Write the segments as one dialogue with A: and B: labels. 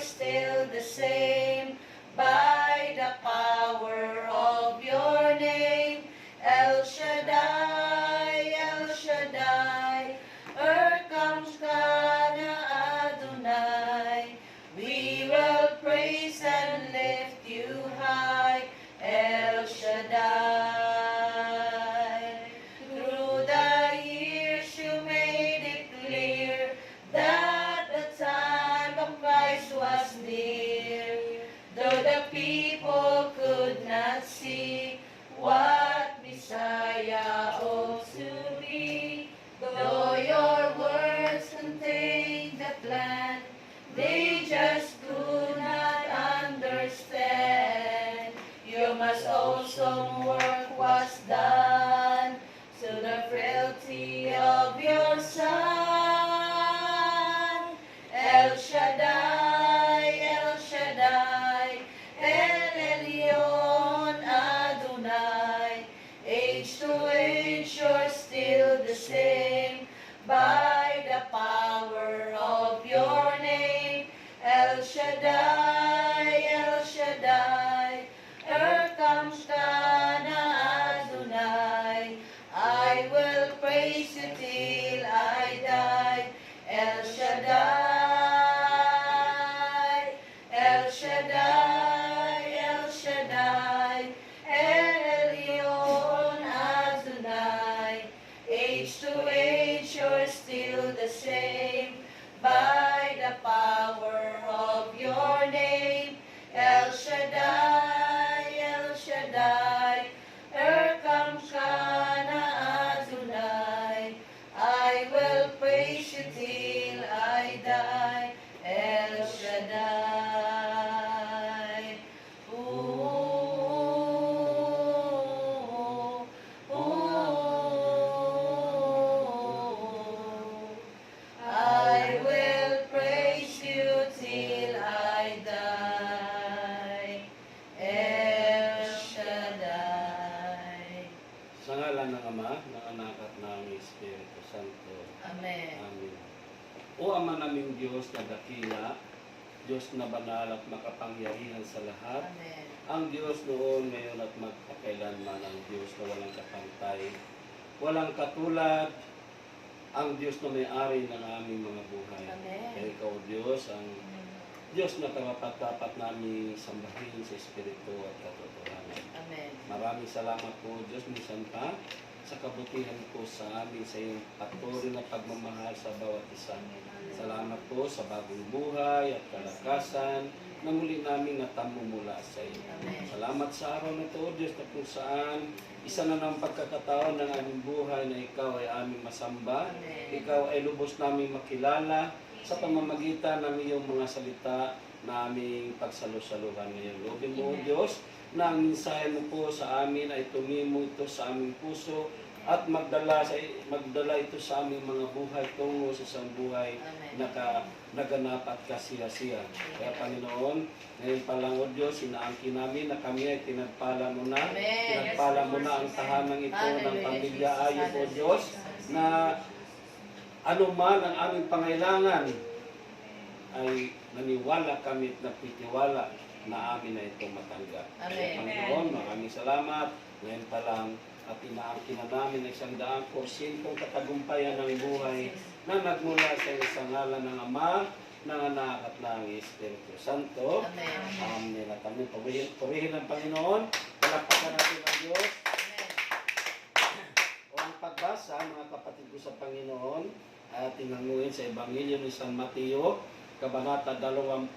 A: still the same by the power of your name. El Shaddai, El Shaddai, comes Kana Adonai. We will praise and lift you high, El Shaddai. Through the years you made it clear that the time of Christ was near. Though the people could not see what Messiah ought to be, though your words contain the plan, they just could not understand. You must awesome work was done to the frailty of your Son. El Shaddai, El Shaddai, El Elyon Adonai. Age to age you're still the same by the power of your name. El Shaddai, El Shaddai, comes Kana Adonai. I will praise you till I die. El Shaddai, El Shaddai, El Shaddai, El Elyon Adonai. Age to age you're still the same by the power of your name. El Shaddai, El Shaddai, comes Kana Adonai. I will praise you till I die, El Shaddai. Ooh, ooh, I will praise you till I die, El Shaddai.
B: Sa ngalan ng Ama, ng Anak at ng Espiritu Santo.
A: Amen.
B: Amen. O Ama naming Diyos na dakila, Diyos na banal at makapangyarihan sa lahat,
A: Amen.
B: ang Diyos noon, ngayon at magpakailanman, ang Diyos na walang kapantay, walang katulad, ang Diyos na may-ari ng aming mga buhay.
A: Amen.
B: Kaya ikaw, Diyos, ang Diyos na karapat-dapat namin sambahin sa Espiritu at katotohanan.
A: Amen.
B: Maraming salamat po, Diyos, minsan pa sa kabutihan po sa amin, sa iyong patuloy na pagmamahal sa bawat isa. Salamat po sa bagong buhay at kalakasan na muli namin natamo mula sa iyo.
A: Amen.
B: Salamat sa araw na ito, Diyos, na kung saan isa na ng pagkakataon ng aming buhay na ikaw ay aming masamba.
A: Amen.
B: Ikaw ay lubos namin makilala sa pamamagitan ng iyong mga salita na aming pagsalusaluhan ngayon. Loobin mo,
A: Amen.
B: Diyos, na ang mensahe mo po sa amin ay tumimo ito sa aming puso at magdala ito sa aming mga buhay tungo sa isang buhay
A: Amen.
B: na naganap at kasiya-siya. Kaya Panginoon, ngayon pa lang, O Diyos, inaangkin namin na kami ay tinagpala mo na.
A: Amen.
B: Tinagpala mo na ang tahanang ito ng
A: Hallelujah,
B: pamilya
A: Jesus.
B: Ayub, O Diyos, na ano man ang aming pangailangan ay naniwala kami at napitiwala na amin na ito matanggap.
A: Amen.
B: Kaya Panginoon, maraming salamat. Ngayon pa lang at inaangkin na namin ang 100% katagumpayan ng buhay na nagmula sa isang ngalan ng Ama, ng Anak at ng Espiritu Santo.
A: Amen.
B: Amen. At kami purihin ng Panginoon. Palakpakan natin ang Diyos. O ang pagbasa, mga kapatid ko sa Panginoon, ating hanguin sa Ebanghelyo ni San Mateo, Kabanata 25,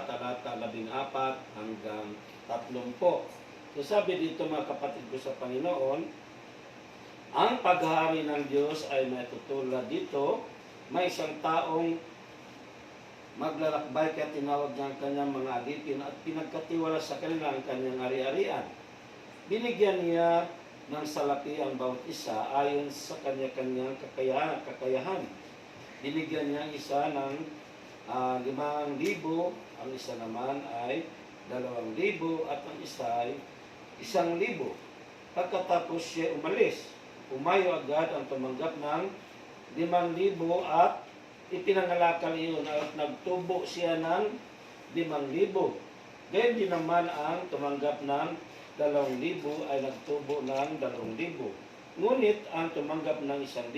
B: talata 14 hanggang 30. So sabi dito, mga kapatid ko sa Panginoon, ang paghahari ng Diyos ay natutulad dito, may isang taong maglalakbay kaya tinawag niya ang kanyang mga alipin at pinagkatiwala sa kanila ang kanyang ari-arian. Binigyan niya ng salapi ang bawat isa ayon sa kanya-kanyang kakayahan. Binigyan niya ang isa ng 5,000, ang isa naman ay 2,000 at ang isa ay 1,000. Pagkatapos siya umalis, umayo agad ang tumanggap ng 5,000 at ipinangalakal iyon at nagtubo siya ng 5,000. Gayon din naman ang tumanggap ng 2,000 ay nagtubo ng 2,000. Ngunit ang tumanggap ng 1,000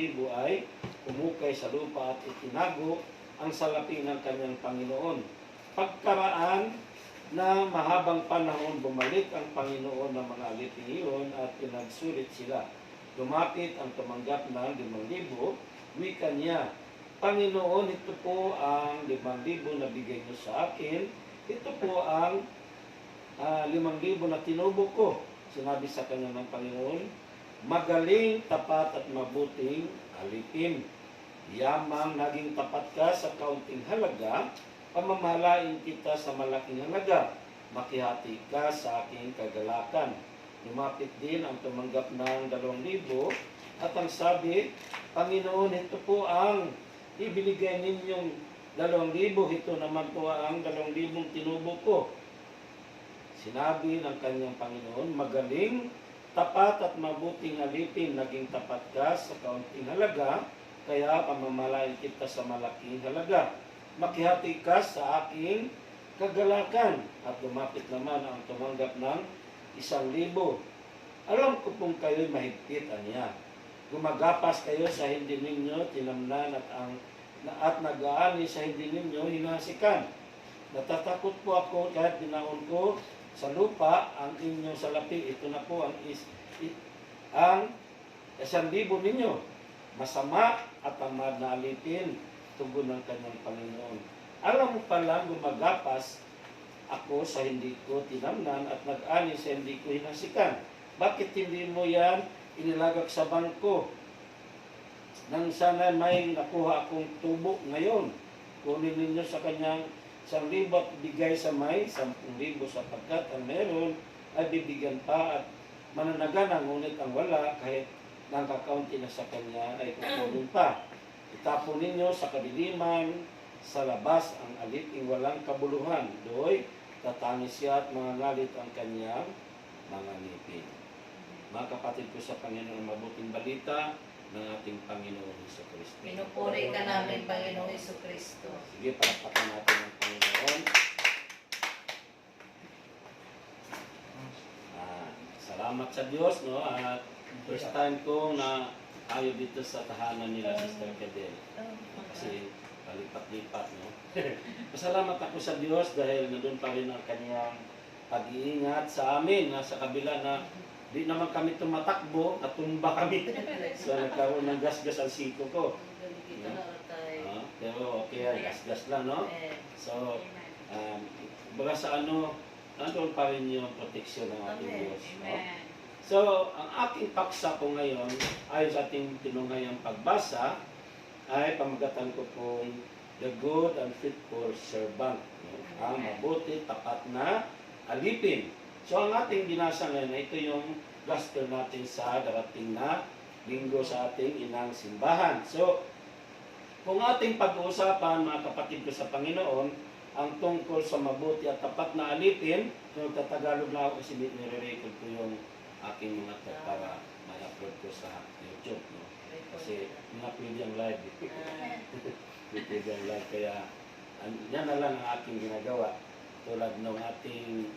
B: ay umukay sa lupa at itinago ang salapi ng kanyang Panginoon. Pagkaraan na mahabang panahon, bumalik ang Panginoon ng mga alipin iyon at pinagsulit sila. Lumapit ang tumanggap ng 5,000, wika niya, Panginoon, ito po ang 5,000 na bigay niyo sa akin. Ito po ang 5,000 na tinubo ko. Sinabi sa kanya ng Panginoon, magaling, tapat at mabuting alipin. Yamang naging tapat ka sa kaunting halaga, pamamalain kita sa malaking halaga. Makihati ka sa aking kagalakan. Lumapit din ang tumanggap ng 2,000 at ang sabi, Panginoon, ito po ang ibinigay ninyong 2,000. Ito naman po ang 2,000 tinubo ko. Sinabi ng kanyang Panginoon, magaling, tapat at mabuting alipin, naging tapat ka sa kaunting halaga, kaya pamamalain kita sa malaking halaga. Makihati ka sa aking kagalakan. At lumapit naman ang tumanggap ng 1,000. Alam ko pong kayo'y mahigpit niya. Gumagapas kayo sa hindi ninyo tinamnan at nag-aani sa hindi ninyo hinasikan. Natatakot po ako kahit dinaon ko sa lupa ang inyong salapi. Ito na po ang 1,000 ninyo. Masama at tamad na alipin, tugon ng kanyang Panginoon. Alam mo pala, gumagapas ako sa hindi ko tinamnan at nag-ani sa hindi ko hinasikan. Bakit hindi mo yan inilagak sa bangko? Nang sana may nakuha akong tubo ngayon. Kunin ninyo sa kanyang 1,000 at bigay sa may 10,000 sapagkat ang meron ay bibigyan pa at mananagana, ngunit ang wala kahit nang kakaunti na sa kanya ay kukunin pa. Itapon ninyo sa kadiliman, sa labas ang aliping walang kabuluhan. Do'y tatangis siya at mangangalit ang kanyang mga ngipin. Mga kapatid ko sa Panginoon, mabuting balita ng ating Panginoon Jesucristo.
A: Pinupuri ka namin, Panginoong Jesucristo.
B: Sige, palakpakan natin ang Panginoon. Salamat sa Diyos, no? At first time ko na tayo dito sa tahanan nila, Sister Cadel. Kasi palipat-lipat, no? Pasalamat ako sa Diyos dahil nandun pa rin ang kanyang pag-iingat sa amin, sa kabila na di naman kami tumatakbo, natumba kami. So nagkaroon ng gasgas ang siko ko. Pero okay, gasgas lang, no? So, baga sa nandun pa rin yung proteksyon ng ating Diyos, no? So, ang aking paksa ko ngayon, ayon sa ating tinunghayang pagbasa, ay pamagatan ko pong the good and faithful servant. No? Ang mabuti, tapat na alipin. So, ang ating binasa ngayon, ito yung gospel natin sa darating na linggo sa ating inang simbahan. So, kung ating pag-uusapan, mga kapatid ko sa Panginoon, ang tungkol sa mabuti at tapat na alipin, so Tagalog na ako kasi nire-record ko yung aking mga talk para ma-upload ko sa YouTube. No? Kasi na-upload yung live. Upload yung live. Kaya yan na lang ang aking ginagawa. Tulad ng ating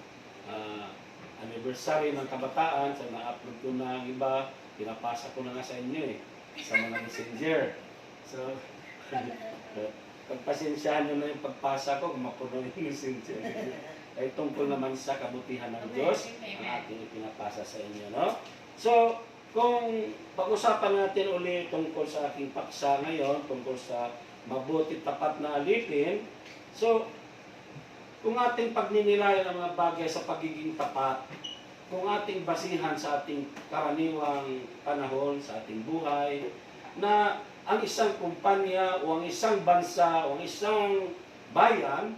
B: anniversary ng kabataan, so na-upload ko na ang iba, pinapasa ko na nga sa inyo sa mga messenger. So, pagpasensyahan nyo na yung pagpasa ko, mapuno yung messenger. Ay tungkol naman sa kabutihan ng Diyos, ang ating ipinapasa sa inyo, no? So, kung pag-usapan natin ulit tungkol sa aking paksa ngayon, tungkol sa mabuti tapat na alipin, so, kung ating pagninilayan ang mga bagay sa pagiging tapat, kung ating basihan sa ating karaniwang panahon, sa ating buhay, na ang isang kumpanya o ang isang bansa o ang isang bayan,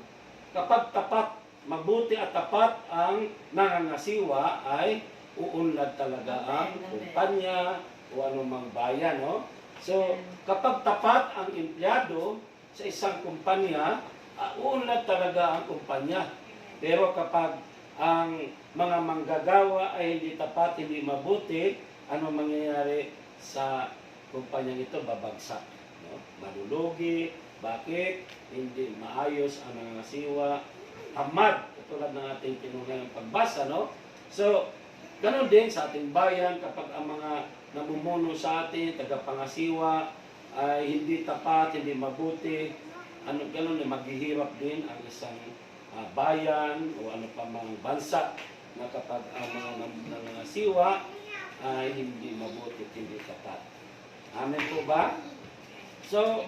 B: kapag tapat, mabuti at tapat ang nangangasiwa, ay uunlad talaga ang kumpanya o anumang bayan. No? So, kapag tapat ang empleyado sa isang kumpanya, uunlad talaga ang kumpanya. Pero kapag ang mga manggagawa ay hindi tapat, hindi mabuti, ano mangyayari sa kumpanyang ito? Babagsak. No? Malulugi, Bakit? Hindi maayos ang nangangasiwa, tamad, katulad ng ating tinunggang pagbasa, no? So, ganun din sa ating bayan kapag ang mga namumuno sa atin, tagapangasiwa, ay hindi tapat, hindi mabuti, ganun din, maghihirap din ang isang bayan o ano pa mga bansa na kapag ang mga nangangasiwa ay hindi mabuti, hindi tapat. Amen po ba? So,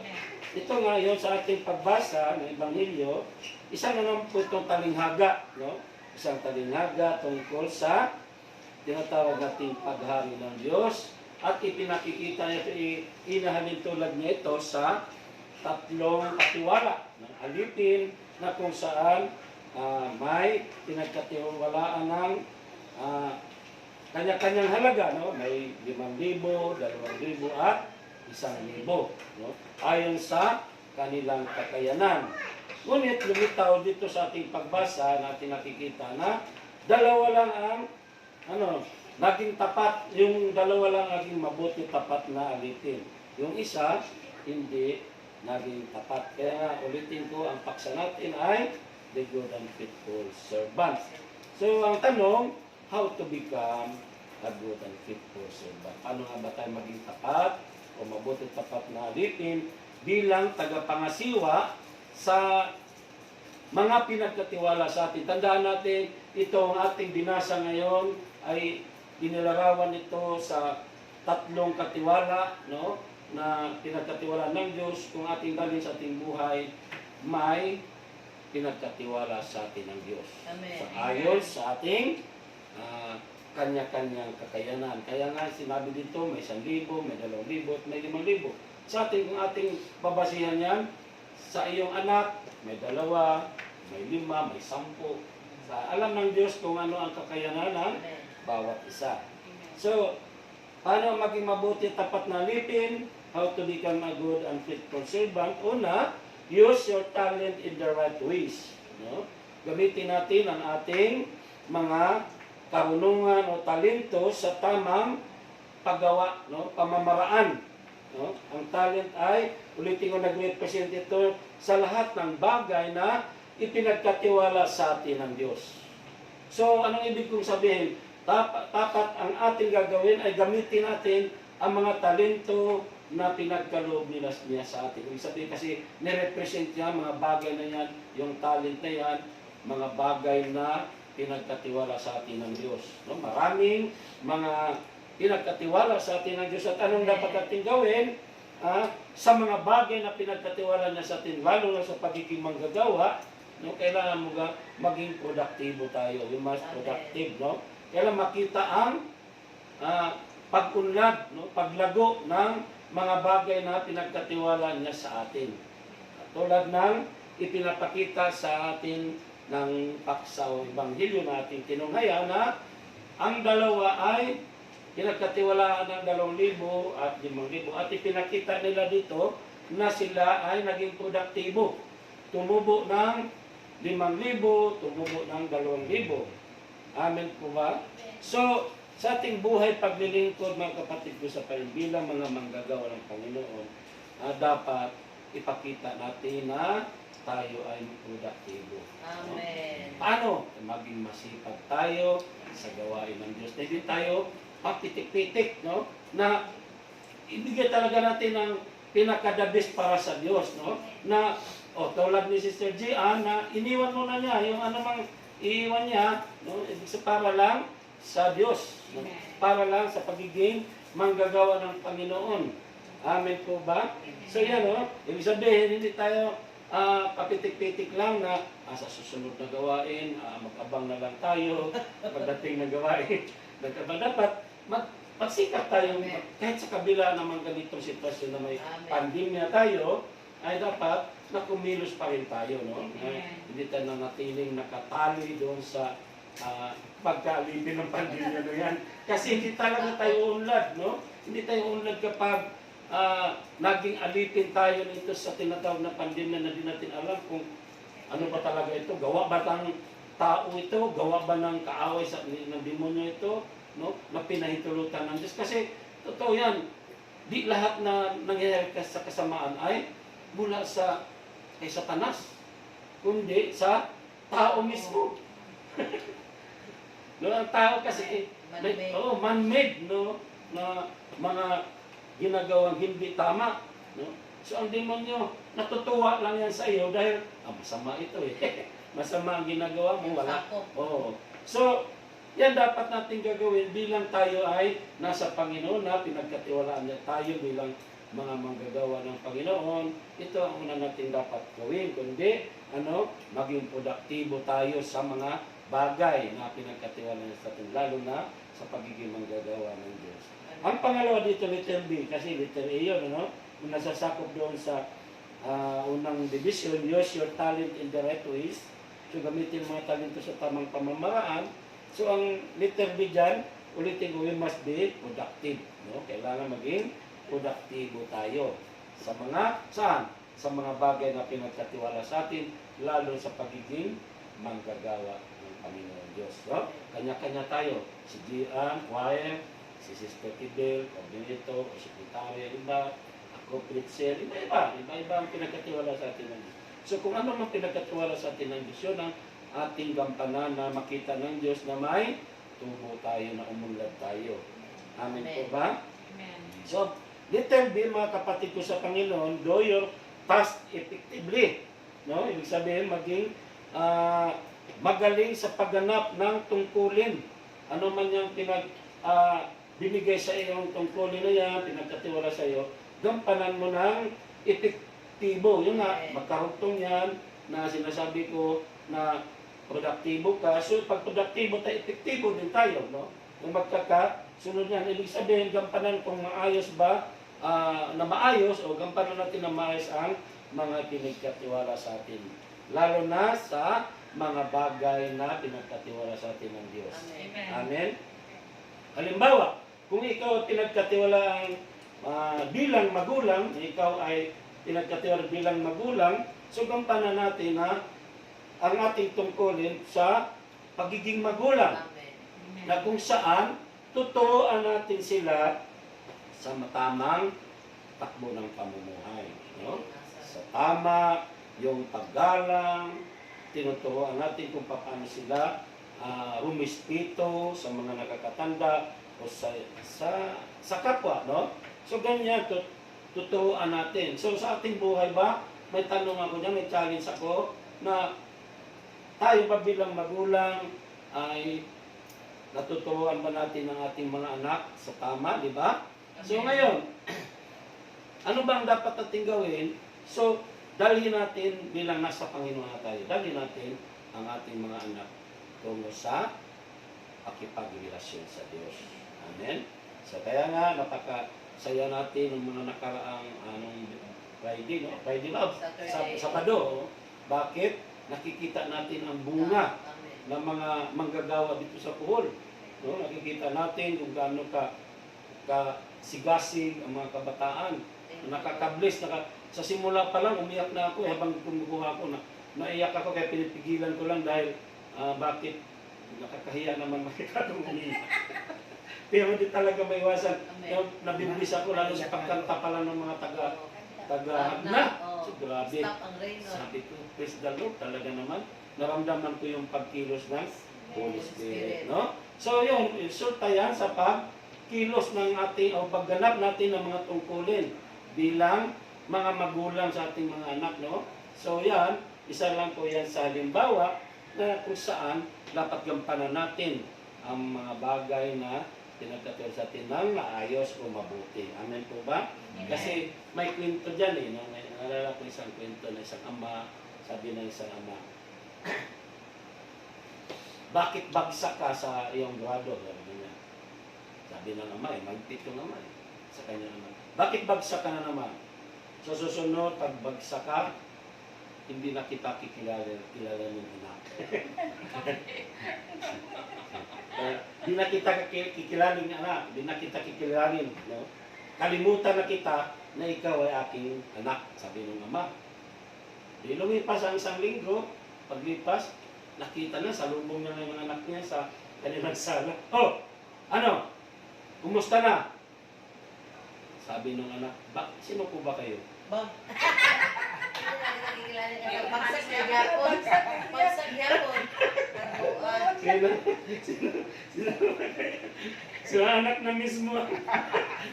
B: ito ngayon sa ating pagbasa ng Ebanghelyo, isa na naman po itong talinghaga, no? Isang talinghaga tungkol sa tinatawag nating paghari ng Diyos at ipinakikita niya ito, inahalin tulad niya ito sa tatlong katiwala ng alipin na kung saan may pinagkatiwalaan ng kanya-kanyang halaga, no? May 5,000, 2,000 at 1,000, no? Ayon sa kanilang kakayanan. Ngunit lumitaw dito sa ating pagbasa natin nakikita na dalawa lang ang naging tapat, yung dalawa lang naging mabuti tapat na alipin. Yung isa hindi naging tapat. Kaya nga ulitin ko, ang paksa natin ay the good and faithful servant. So ang tanong, how to become a good and faithful servant? Paano nga ba tayo maging tapat o mabuti tapat na alipin bilang tagapangasiwa sa mga pinagkatiwala sa atin? Tandaan natin, itong ating binasa ngayon ay inilarawan ito sa tatlong katiwala, no, na pinagkatiwala ng Diyos. Kung ating dalhin sa ating buhay, may pinagkatiwala sa atin ng Diyos.
A: Amen.
B: So, ayon sa ating kanya-kanyang kakayanan. Kaya nga sinabi dito, may 1,000, may 2,000, at may 5,000. Sa ating, kung ating babasihan yan, sa iyong anak, may 2, may 5, may 10. Alam ng Diyos kung ano ang kakayanan ng bawat isa. So, paano maging mabuti tapat na alipin? How to become a good and faithful servant? Una, use your talent in the right ways. No? Gamitin natin ang ating mga karunungan o talento sa tamang paggawa, no? Pamamaraan. No? Ang talent ay, ulitin ko, nag-represent ito sa lahat ng bagay na ipinagkatiwala sa atin ng Diyos. So, anong ibig kong sabihin? Tapat ang ating gagawin ay gamitin natin ang mga talento na pinagkaloob niya sa atin. Ibig sabihin kasi nirepresent niya mga bagay na yan, yung talent na yan, mga bagay na pinagkatiwala sa atin ng Diyos. No? Maraming mga pinagkatiwala sa atin ng Diyos. At anong dapat natin gawin? Sa mga bagay na pinagkatiwala niya sa atin, lalo na sa pagiging manggagawa, no? Kailangan mo maging produktibo tayo. We must productive, no? Kailangan makita ang pag-unlad, no? Paglago ng mga bagay na pinagkatiwala niya sa atin. Tulad ng ipinapakita sa atin ng paksa o ebanghelyo na ating tinunghaya na ang dalawa ay pinagkatiwalaan ng 2,000 at 5,000 at ipinakita nila dito na sila ay naging produktibo. Tumubo ng 5,000, tumubo ng 2,000. Amen po ba? So, sa ating buhay paglilingkod, mga kapatid ko sa Panginoon, bilang mga manggagawa ng Panginoon, dapat ipakita natin na tayo ay produktibo.
A: Amen.
B: No? Paano? Maging masipag tayo sa gawain ng Diyos. Hindi tayo papitik-pitik, no? Na ibigay talaga natin ang pinaka-the-best para sa Diyos, no? Na, tulad ni Sister Gian, na iniwan mo na niya, yung anumang iiwan niya, no? Para lang sa Diyos, no? Para lang sa pagiging manggagawa ng Panginoon. Amen po ba? So yan, no? Ibig sabihin, hindi tayo papitik-pitik lang na sa susunod na gawain, mag-abang na lang tayo pagdating ng gawain. Dapat magsikap tayo, kahit sa kabila naman ganitong sitwasyon na may pandemya tayo, ay dapat na kumilos pa rin tayo, no? Hindi tayo nanatiling nakatali doon sa pagkaalipin ng pandemya na yan. Kasi hindi talaga tayo unlad, no? Hindi tayo unlad kapag naging alipin tayo nito sa tinatawag na pandemya na di natin alam kung ano ba talaga ito. Gawa ba ng tao ito? Gawa ba ng kaaway ng demonyo ito? No? Na pinahintulutan ng Diyos. Kasi totoo yan, di lahat na nangyayari sa kasamaan ay mula sa kay Satanas, kundi sa tao mismo. No, ang tao kasi
A: Man-made.
B: man-made, no, na mga ginagawang hindi tama, no. So ang demonyo natutuwa lang yan sa iyo dahil masama ito eh. Masama ang ginagawa mo, wala.
A: Sakop.
B: Oo. So yan dapat natin gagawin bilang tayo ay nasa Panginoon na pinagkatiwalaan niya tayo bilang mga manggagawa ng Panginoon. Ito ang una natin dapat gawin, kundi maging produktibo tayo sa mga bagay na pinagkatiwalaan niya sa atin, lalo na sa pagiging manggagawa ng Diyos. Ang pangalawa dito, letter B, kasi letter A yun, kung nasasakop doon sa unang division, use your talent in the right ways. So, gamitin mga talento sa tamang pamamaraan. So, ang letter B dyan, ulitin ko, we must be productive. No? Kailangan maging produktibo tayo sa mga, saan? Sa mga bagay na pinagkatiwala sa atin, lalo sa pagiging manggagawa ng Panginoon Diyos. No? Kanya-kanya tayo. Si Gian, choir, si Sister Tibel, coordinator, o secretary, iba, ako, preacher, iba-iba ang pinagkatiwala sa atin ng Diyos. So kung ano man pinagkatiwala sa atin ng Diyos, yun ang ating gampanan na makita ng Diyos na may tubo tayo, na umunlad tayo. Amen po ba?
A: Amen.
B: So, letter B, mga kapatid ko sa Panginoon, do your task effectively. No? Ibig sabihin, maging magaling sa pagganap ng tungkulin. Ano man yung binigay sa iyong tungkulin na yan, pinagkatiwala sa iyo, gampanan mo ng epektibo. Yun nga, magkarugtong yan na sinasabi ko na produktibo ka. So, pag produktibo tayo, epektibo din tayo. No? Kung magkakasunod yan, ibig sabihin, gampanan kung maayos ba, na maayos, o gampanan natin na maayos ang mga pinagkatiwala sa atin. Lalo na sa mga bagay na pinagkatiwala sa atin ng Diyos.
A: Amen.
B: Amen? Halimbawa, kung ikaw pinagkatiwalaan bilang magulang, ikaw ay pinagkatiwala bilang magulang, so gampanan natin na ang ating tungkulin sa pagiging magulang.
A: Amen.
B: Na kung saan, tuturuan natin sila sa matamang takbo ng pamumuhay. No? Sa tama, yung paggalang, tinuturuan natin kung paano sila rumispito sa mga nakakatanda o sa kapwa. No? So ganyan, tuturuan natin. So sa ating buhay ba, may tanong ako dyan, may challenge ako, na tayo ba bilang magulang ay natuturuan ba natin ang ating mga anak sa tama, di ba? So ngayon, ano bang dapat natin gawin? So, dalhin natin bilang nasa Panginoon na tayo, dalhin natin ang ating mga anak tungo sa pakipagrelasyon sa Diyos. Amen? So kaya nga, napakasaya natin ng mga nakaraang Friday, no? Friday love, Sabado. Bakit? Nakikita natin ang bunga ng mga manggagawa dito sa Puhol. No? Nakikita natin kung gaano sigasig ang mga kabataan. Nakakablis, sa simula pa lang umiyak na ako habang kumukuha ako. Naiyak ako kaya pinipigilan ko lang dahil bakit nakakahiya naman makita kong umiyak. Pero hindi talaga maiwasan. Nabiblis ako lalo sa pagkanta pala ng mga taga-hagna. So, grabe. Sabi ko, praise the Lord, talaga naman. Naramdaman ko yung pagkilos ng Holy Spirit. No? So yun, resulta yan sa pagkilos ng ating, o pagganap natin ng mga tungkulin bilang mga magulang sa ating mga anak. No? So yan, isa lang po yan sa halimbawa na kung saan dapat gampanan natin ang mga bagay na pinagkatiwala sa atin ng maayos o mabuti. Amen po ba?
A: Amen.
B: Kasi may kwento dyan eh. No? Nalala ko isang kwento na isang ama, sabi ng isang ama, bakit bagsak ka sa iyong grado? Sabi ng ama, magpit yung ama sa kanya naman. Bakit bagsak ka na naman? So susunod, pag bagsak ka, hindi na kita kilala ng anak. Di na kita kikilanin anak, di na kita kikilanin. No? Kalimutan na kita na ikaw ay aking anak, sabi ng ama. Di lumipas ang isang linggo, paglipas, nakita na, salubong niya ng mga anak niya sa kanilang sala. Oh, ano? Kumusta na? Sabi ng anak, sino po ba kayo?
A: Pagsag na gyapon. Pagsag gyapon. Kabuan.
B: So anak na mismo.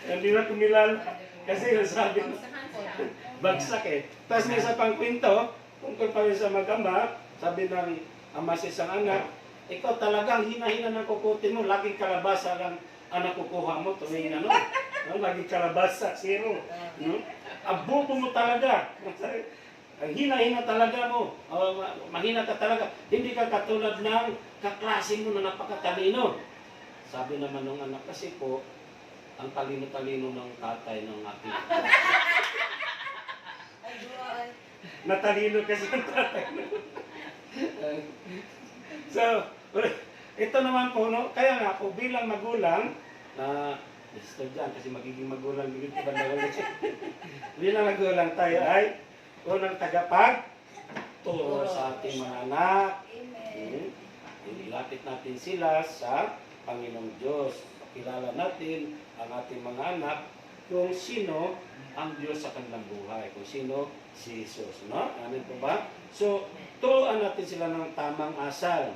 B: Hindi na kumilal. Kasi sabi mo, bagsak eh. Tapos may isa pang kwento, tungkol pa rin sa mag-ama, sabi ng ama sa isang anak, ikaw talagang hina-hina ng kukutin mo, laging kalabasa lang ang nakukuha mo, tuwing ano, no? Laging kalabasa, zero. No? Ang bobo mo talaga. Ang hina-hina talaga mo. Mahina ka talaga. Hindi ka katulad ng kaklase mo na napakatalino. Sabi naman ng anak, kasi po, ang talino-talino ng tatay ng aking natalino kasi ang tatay. So, ito naman po, no? Kaya nga po, bilang magulang, na gusto dyan, kasi magiging magulang dito ba na ulit. Bilang magulang tayo ay unang tagapagturo sa ating mga anak. Ilapit natin sila sa Panginoong Diyos. Kilala natin ang ating mga anak kung sino ang Diyos sa kanilang buhay. Kung sino si Jesus. No? Amin po ba? So, turuan natin sila ng tamang asal.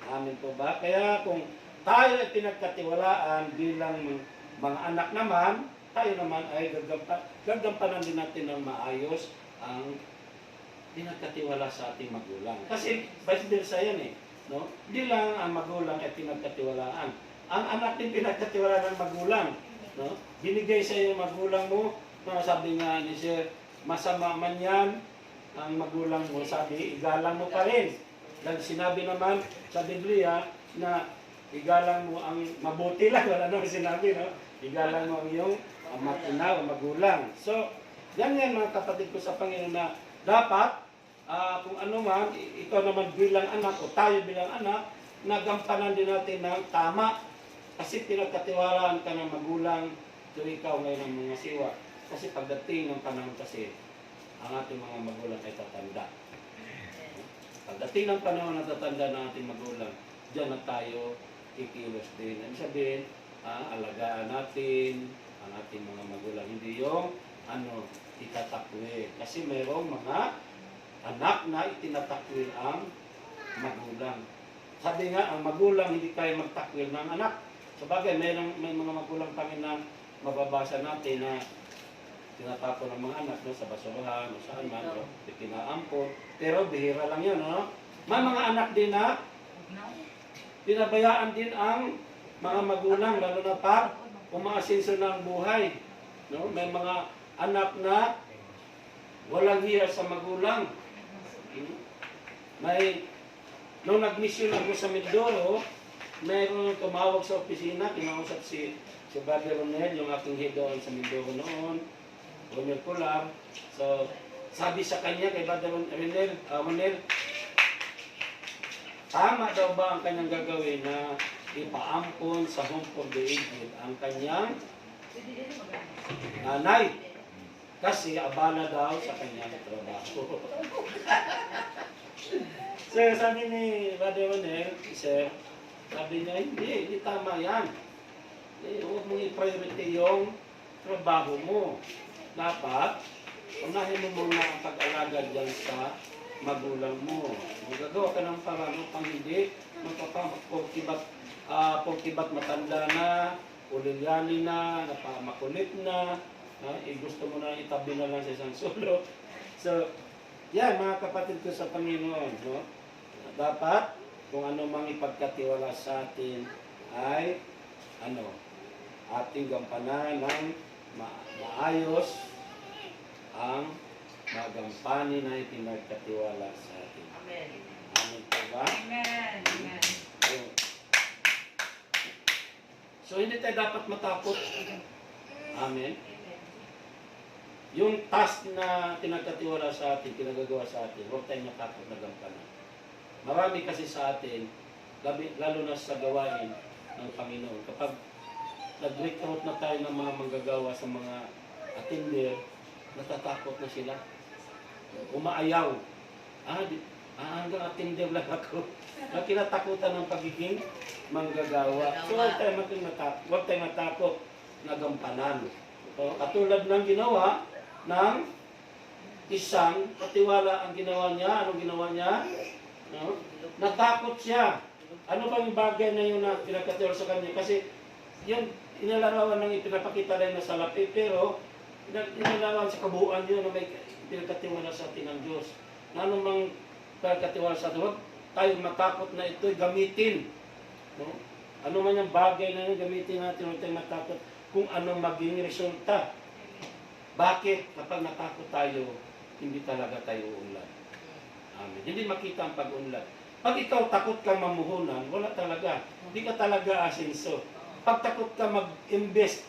B: Amin po ba? Kaya kung tayo ay pinagkatiwalaan bilang mga anak naman, tayo naman ay gagampanan din natin ng maayos ang pinagkatiwala sa ating magulang. Kasi vice versa yan eh. No? Hindi lang ang magulang ay pinagkatiwalaan. Ang anak din pinagkatiwalaan ng magulang. No? Binigay sa iyo magulang mo, no? Sabi nga ni Sir, masama man yan, ang magulang mo, sabi, igalang mo pa rin. Dahil sinabi naman sa Biblia na igalang mo ang mabuti lang, wala naman sinabi, no? Igalang mo ang iyong matinaw, magulang. So, yan mga kapatid ko sa Panginoon na dapat, kung ano man, ikaw naman bilang anak o tayo bilang anak, nagampanan din natin ng tama. Kasi pinagkatiwalaan ka ng magulang kung ikaw ngayon ang mga siwa. Kasi pagdating ng panahon kasi, ang ating mga magulang ay tatanda. Pagdating ng panahon na tatanda ng ating magulang, diyan na tayo kikilos din. Ibig sabihin, alagaan natin ang ating mga magulang. Hindi yung itatakwil. Kasi mayroong mga anak na itinatakwil ang magulang. Sabi nga, ang magulang hindi kaya magtakwil ng anak. Sabagay, may mga magulang kami na mababasa natin na tinatapon ng mga anak no, sa basurahan o saan man, no, pinaampon. Pero bihira lang yun, no? May mga anak din na pinabayaan din ang mga magulang, lalo na pag umaasenso ng buhay. No? May mga anak na walang hiya sa magulang. Nung nag-mission ako sa Mindoro, mayroon tumawag sa opisina, kinausap si Brother Ronel, yung aking head doon sa Mindoro noon, Ronel Pulam. So, sabi sa kanya kay Brother Ronel, tama daw ba ang kanyang gagawin na ipaampon sa home for the aged ang kanyang nanay? Kasi abala daw sa kanyang trabaho. So, sabi ni Brother Ronel, Sir, sabi niya, hindi tama yan. Huwag mong i-priority yung trabaho mo. Dapat, unahin mo muna ang pag-alaga dyan sa magulang mo. Magagawa ka ng parang pang hindi, magpapakibat matanda na, ulilyanin na, makulit na, gusto mo na itabi na lang sa isang sulok. So, yan mga kapatid ko sa Panginoon, no? Dapat, kung ano mang ipagkatiwala sa atin ay ating gampanan ng maayos ang magampanin na ipinagkatiwala sa atin.
A: Amen.
B: Amen po ba?
A: Amen. Amen.
B: So, hindi tayo dapat matakot. Amen. Yung task na pinagkatiwala sa atin, pinagagawa sa atin, huwag tayong matakot na gampanan. Marami kasi sa atin, lalo na sa gawain ng Panginoon. Kapag nag-recruit na tayo ng mga manggagawa sa mga attender, natatakot na sila. Umaayaw. Hanggang attender lang ako. Kinatakutan ng pagiging manggagawa. So huwag tayo matakot na gampanan. So, katulad ng ginawa ng isang katiwala ang ginawa niya. Anong ginawa niya? No? Natakot siya. Ano bang bagay na yun na pinagkatiwala sa kanya? Kasi yun, inalarawan ng ipinapakita rin na salapi, pero inalarawan sa kabuuan yun na may pinagkatiwala sa atin ng Diyos. Na anumang pinagkatiwala sa atin, huwag tayong matakot na ito'y gamitin. No? Ano man yung bagay na yun, gamitin natin, huwag tayong matakot kung anong maging resulta. Bakit? Kapag natakot tayo, hindi talaga tayo uunlad. Amen. Hindi makita ang pag-unlad. Pag ikaw takot kang mamuhunan, wala talaga. Hindi ka talaga asenso. Pag takot ka mag-invest,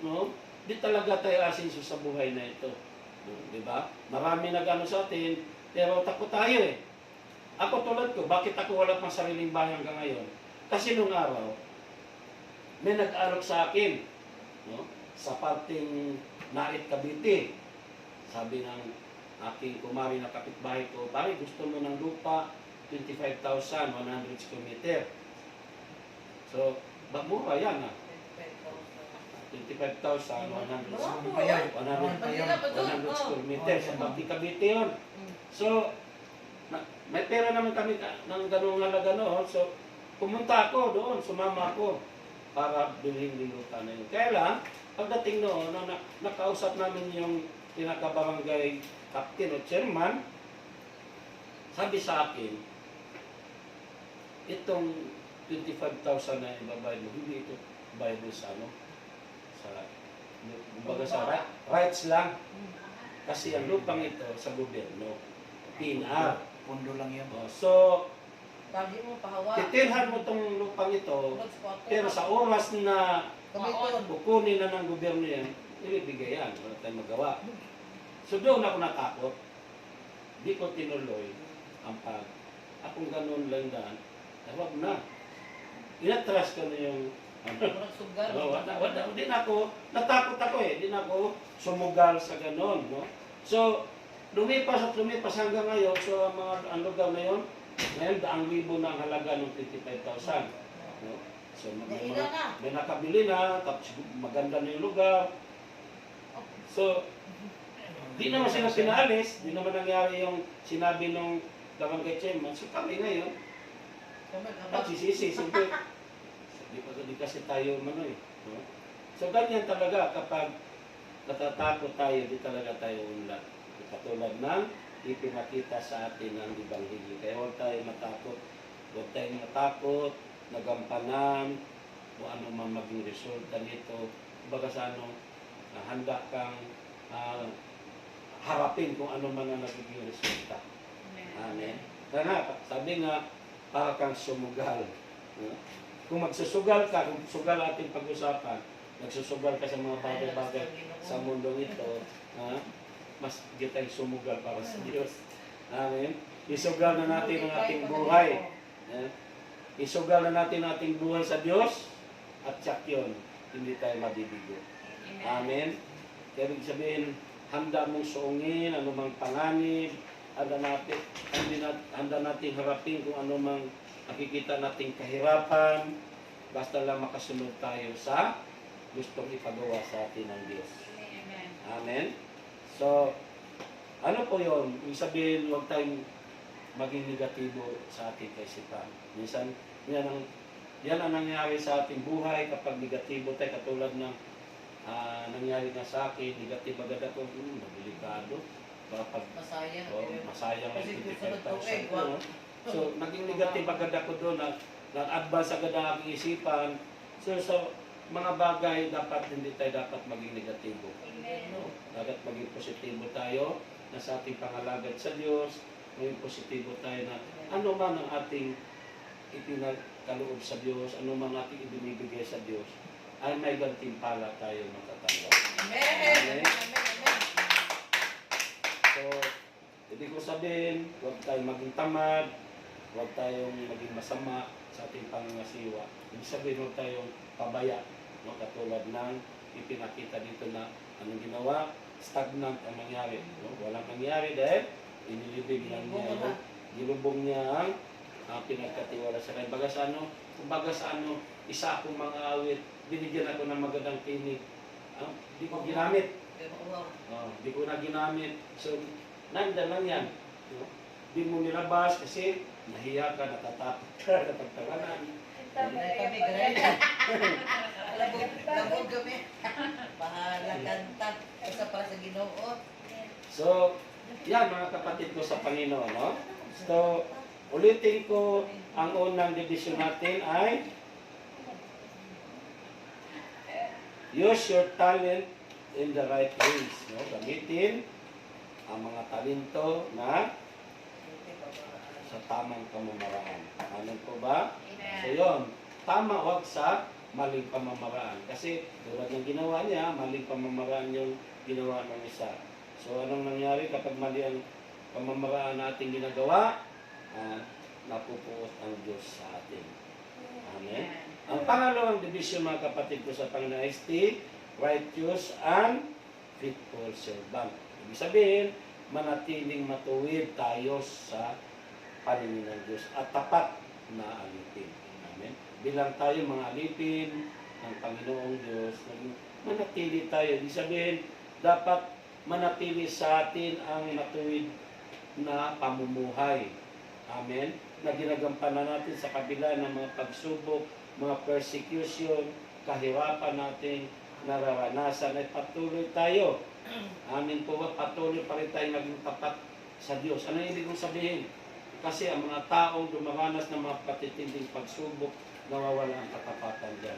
B: no? Hindi talaga tayo asenso sa buhay na ito. No? Diba? Marami nag-ano sa atin, pero takot tayo eh. Ako tulad ko, bakit ako wala pang sariling bahay hanggang ngayon? Kasi nung araw, may nag-alok sa akin, no? Sa parting Nait, Cavite. Sabi ng aking kumari na kapitbahay ko, pare, gusto mo ng lupa, 25,100 square meter. So, mura yan ah. 25,100 square meter. Sa parting Cavite yun. So, may pera naman kami ng ganung halaga noon. So, pumunta ako doon, sumama ako para bilhin yung lupa na yun. Kaya lang, pagdating noon, nakausap namin yung pinaka-barangay captain o chairman, sabi sa akin, itong 25,000 na ibabayad mo, hindi ito bayad mo sa ano, sa rights lang. Kasi ang lupang ito sa gobyerno, PNR.
C: Pondo lang yan.
B: So,
A: Lagi mo pahawa.
B: titirhan mo itong lupang ito, pero sa oras na kukunin na ng gobyerno yan, ibibigay yan. Wala tayong magawa. So doon ako natakot. Di ko tinuloy ang pag. Akong ganun lang daan, huwag na. Inatras ko na yung Hindi na ako, natakot ako eh. Hindi na ako sumugal sa ganun. No? So, lumipas at lumipas hanggang ngayon. So, ang lugar na yun, ngayon, 100,000 na ang halaga ng 55,000. No? So, may nakabili na, tapos maganda na yung lugar. So, di naman sila pinaalis, di naman nangyari yung sinabi ng barangay chairman. So, kami ngayon, nagsisisi, siyempre, di kasi tayo manoy. No? So, ganyan talaga kapag natatakot tayo, di talaga tayo unlad. Katulad ng ipinakita sa atin ng Ebanghelyo. Kaya huwag tayo matakot. Huwag tayong matakot, nagampanan, kung ano man maging resulta nito. Baga sa ano, handa kang harapin kung ano man ang nagiging resulta. Amen. Kaya nga, sabi nga, para kang sumugal. No? Kung magsusugal ka, kung sugal ating pag-usapan, nagsusugal ka sa mga bagay-bagay sa mundong ito, mas kita'y sumugal para sa Diyos. Amen. Isugal na natin ang ating buhay. Isugal na natin ang ating buhay sa Diyos at tsak yun, hindi tayo mabibigo. Amen. Kaya ibig sabihin, handa mong suungin, anumang panganib, handa natin harapin kung anumang nakikita nating kahirapan, basta lang makasunod tayo sa gustong ipagawa sa atin ng Diyos. Amen. So, ano po yun? Ibig sabihin, huwag tayong maging negatibo sa ating kaisipan. Minsan, yan ang nangyari sa ating buhay kapag negatibo tayo, katulad ng nangyari na sa akin, negative agad ako, delikado. Kapag masayang lang 25,000 ko. So, naging negative agad ako doon, nag-advance agad ang aking isipan. So, mga bagay, hindi tayo dapat maging negatibo. No? Dapat maging positibo tayo na sa ating pangalagad sa Diyos, maging positibo tayo na ano man ang ating ipinagkaloob sa Diyos, ano man ating ibinibigay sa Diyos, ay may gantimpala tayo matatanggap.
A: Amen.
B: So, ibig ko sabihin, huwag tayong maging tamad, huwag tayong maging masama sa ating pangangasiwa. Ibig sabihin, huwag tayong pabaya. No? Katulad ng ipinakita dito na anong ginawa, stagnant ang nangyari. No? Walang nangyari dahil inilibig lang niya. Gilubong niya ang pinagkatiwala sa kanya. Kumbaga sa ano, isa akong mga awit, binigyan ako ng magandang tinig. Hindi ko ginamit. Di ko na ginamit. So, nandyan lang yan. No? Di mo nilabas kasi nahiya ka, natatakot ka, natagtawanan.
C: Kami, ganun. Labog kami. Bahala kanta. Isa para sa Ginoo.
B: So, yan mga kapatid ko sa Panginoon, no? So, ulitin ko, ang unang division natin ay use your talent in the right ways. No? Gamitin ang mga talento na sa tamang pamamaraan. Ano po ba? So yun, tama, wag sa maling pamamaraan. Kasi tulad ng ginawa niya, maling pamamaraan yung ginawa ng isa. So anong nangyari kapag mali ang pamamaraan natin ginagawa? Napupuot ang Diyos sa atin. Amen? Ang pangalawang division mga kapatid ko sa Panginoon is righteous and faithful servant. Ibig sabihin, manatiling matuwid tayo sa paningin ng Diyos at tapat na alipin. Amen? Bilang tayo mga alipin ng Panginoong Diyos, manatili tayo. Ibig sabihin, dapat manatili sa atin ang matuwid na pamumuhay. Amen? Na ginagampanan natin sa kabila ng mga pagsubok, mga persecution, kahirapan natin nararanasan ay patuloy tayo. Amin po ba? Patuloy pa rin tayo naging tapat sa Diyos. Ano ibig kong sabihin? Kasi ang mga taong dumaranas ng mga patitinding pagsubok, nawawala ang katapatan dyan.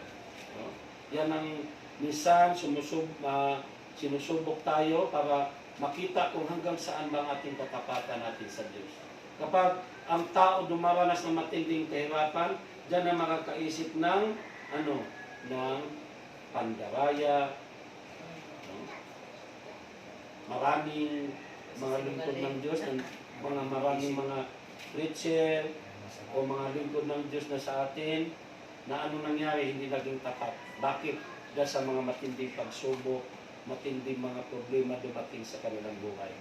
B: No? Yan ang minsan sinusubok tayo para makita kung hanggang saan ba ang ating katapatan natin sa Diyos. Kapag ang tao dumaranas ng matinding kahirapan, dyan na makakaisip ng ng pandaraya, no? Maraming mga lingkod ng Diyos, maraming mga preacher o mga lingkod ng Diyos na sa atin na anong nangyari, hindi naging tapat. Bakit? Dahil sa mga matinding pagsubok, matinding mga problema dumating sa kanilang buhay.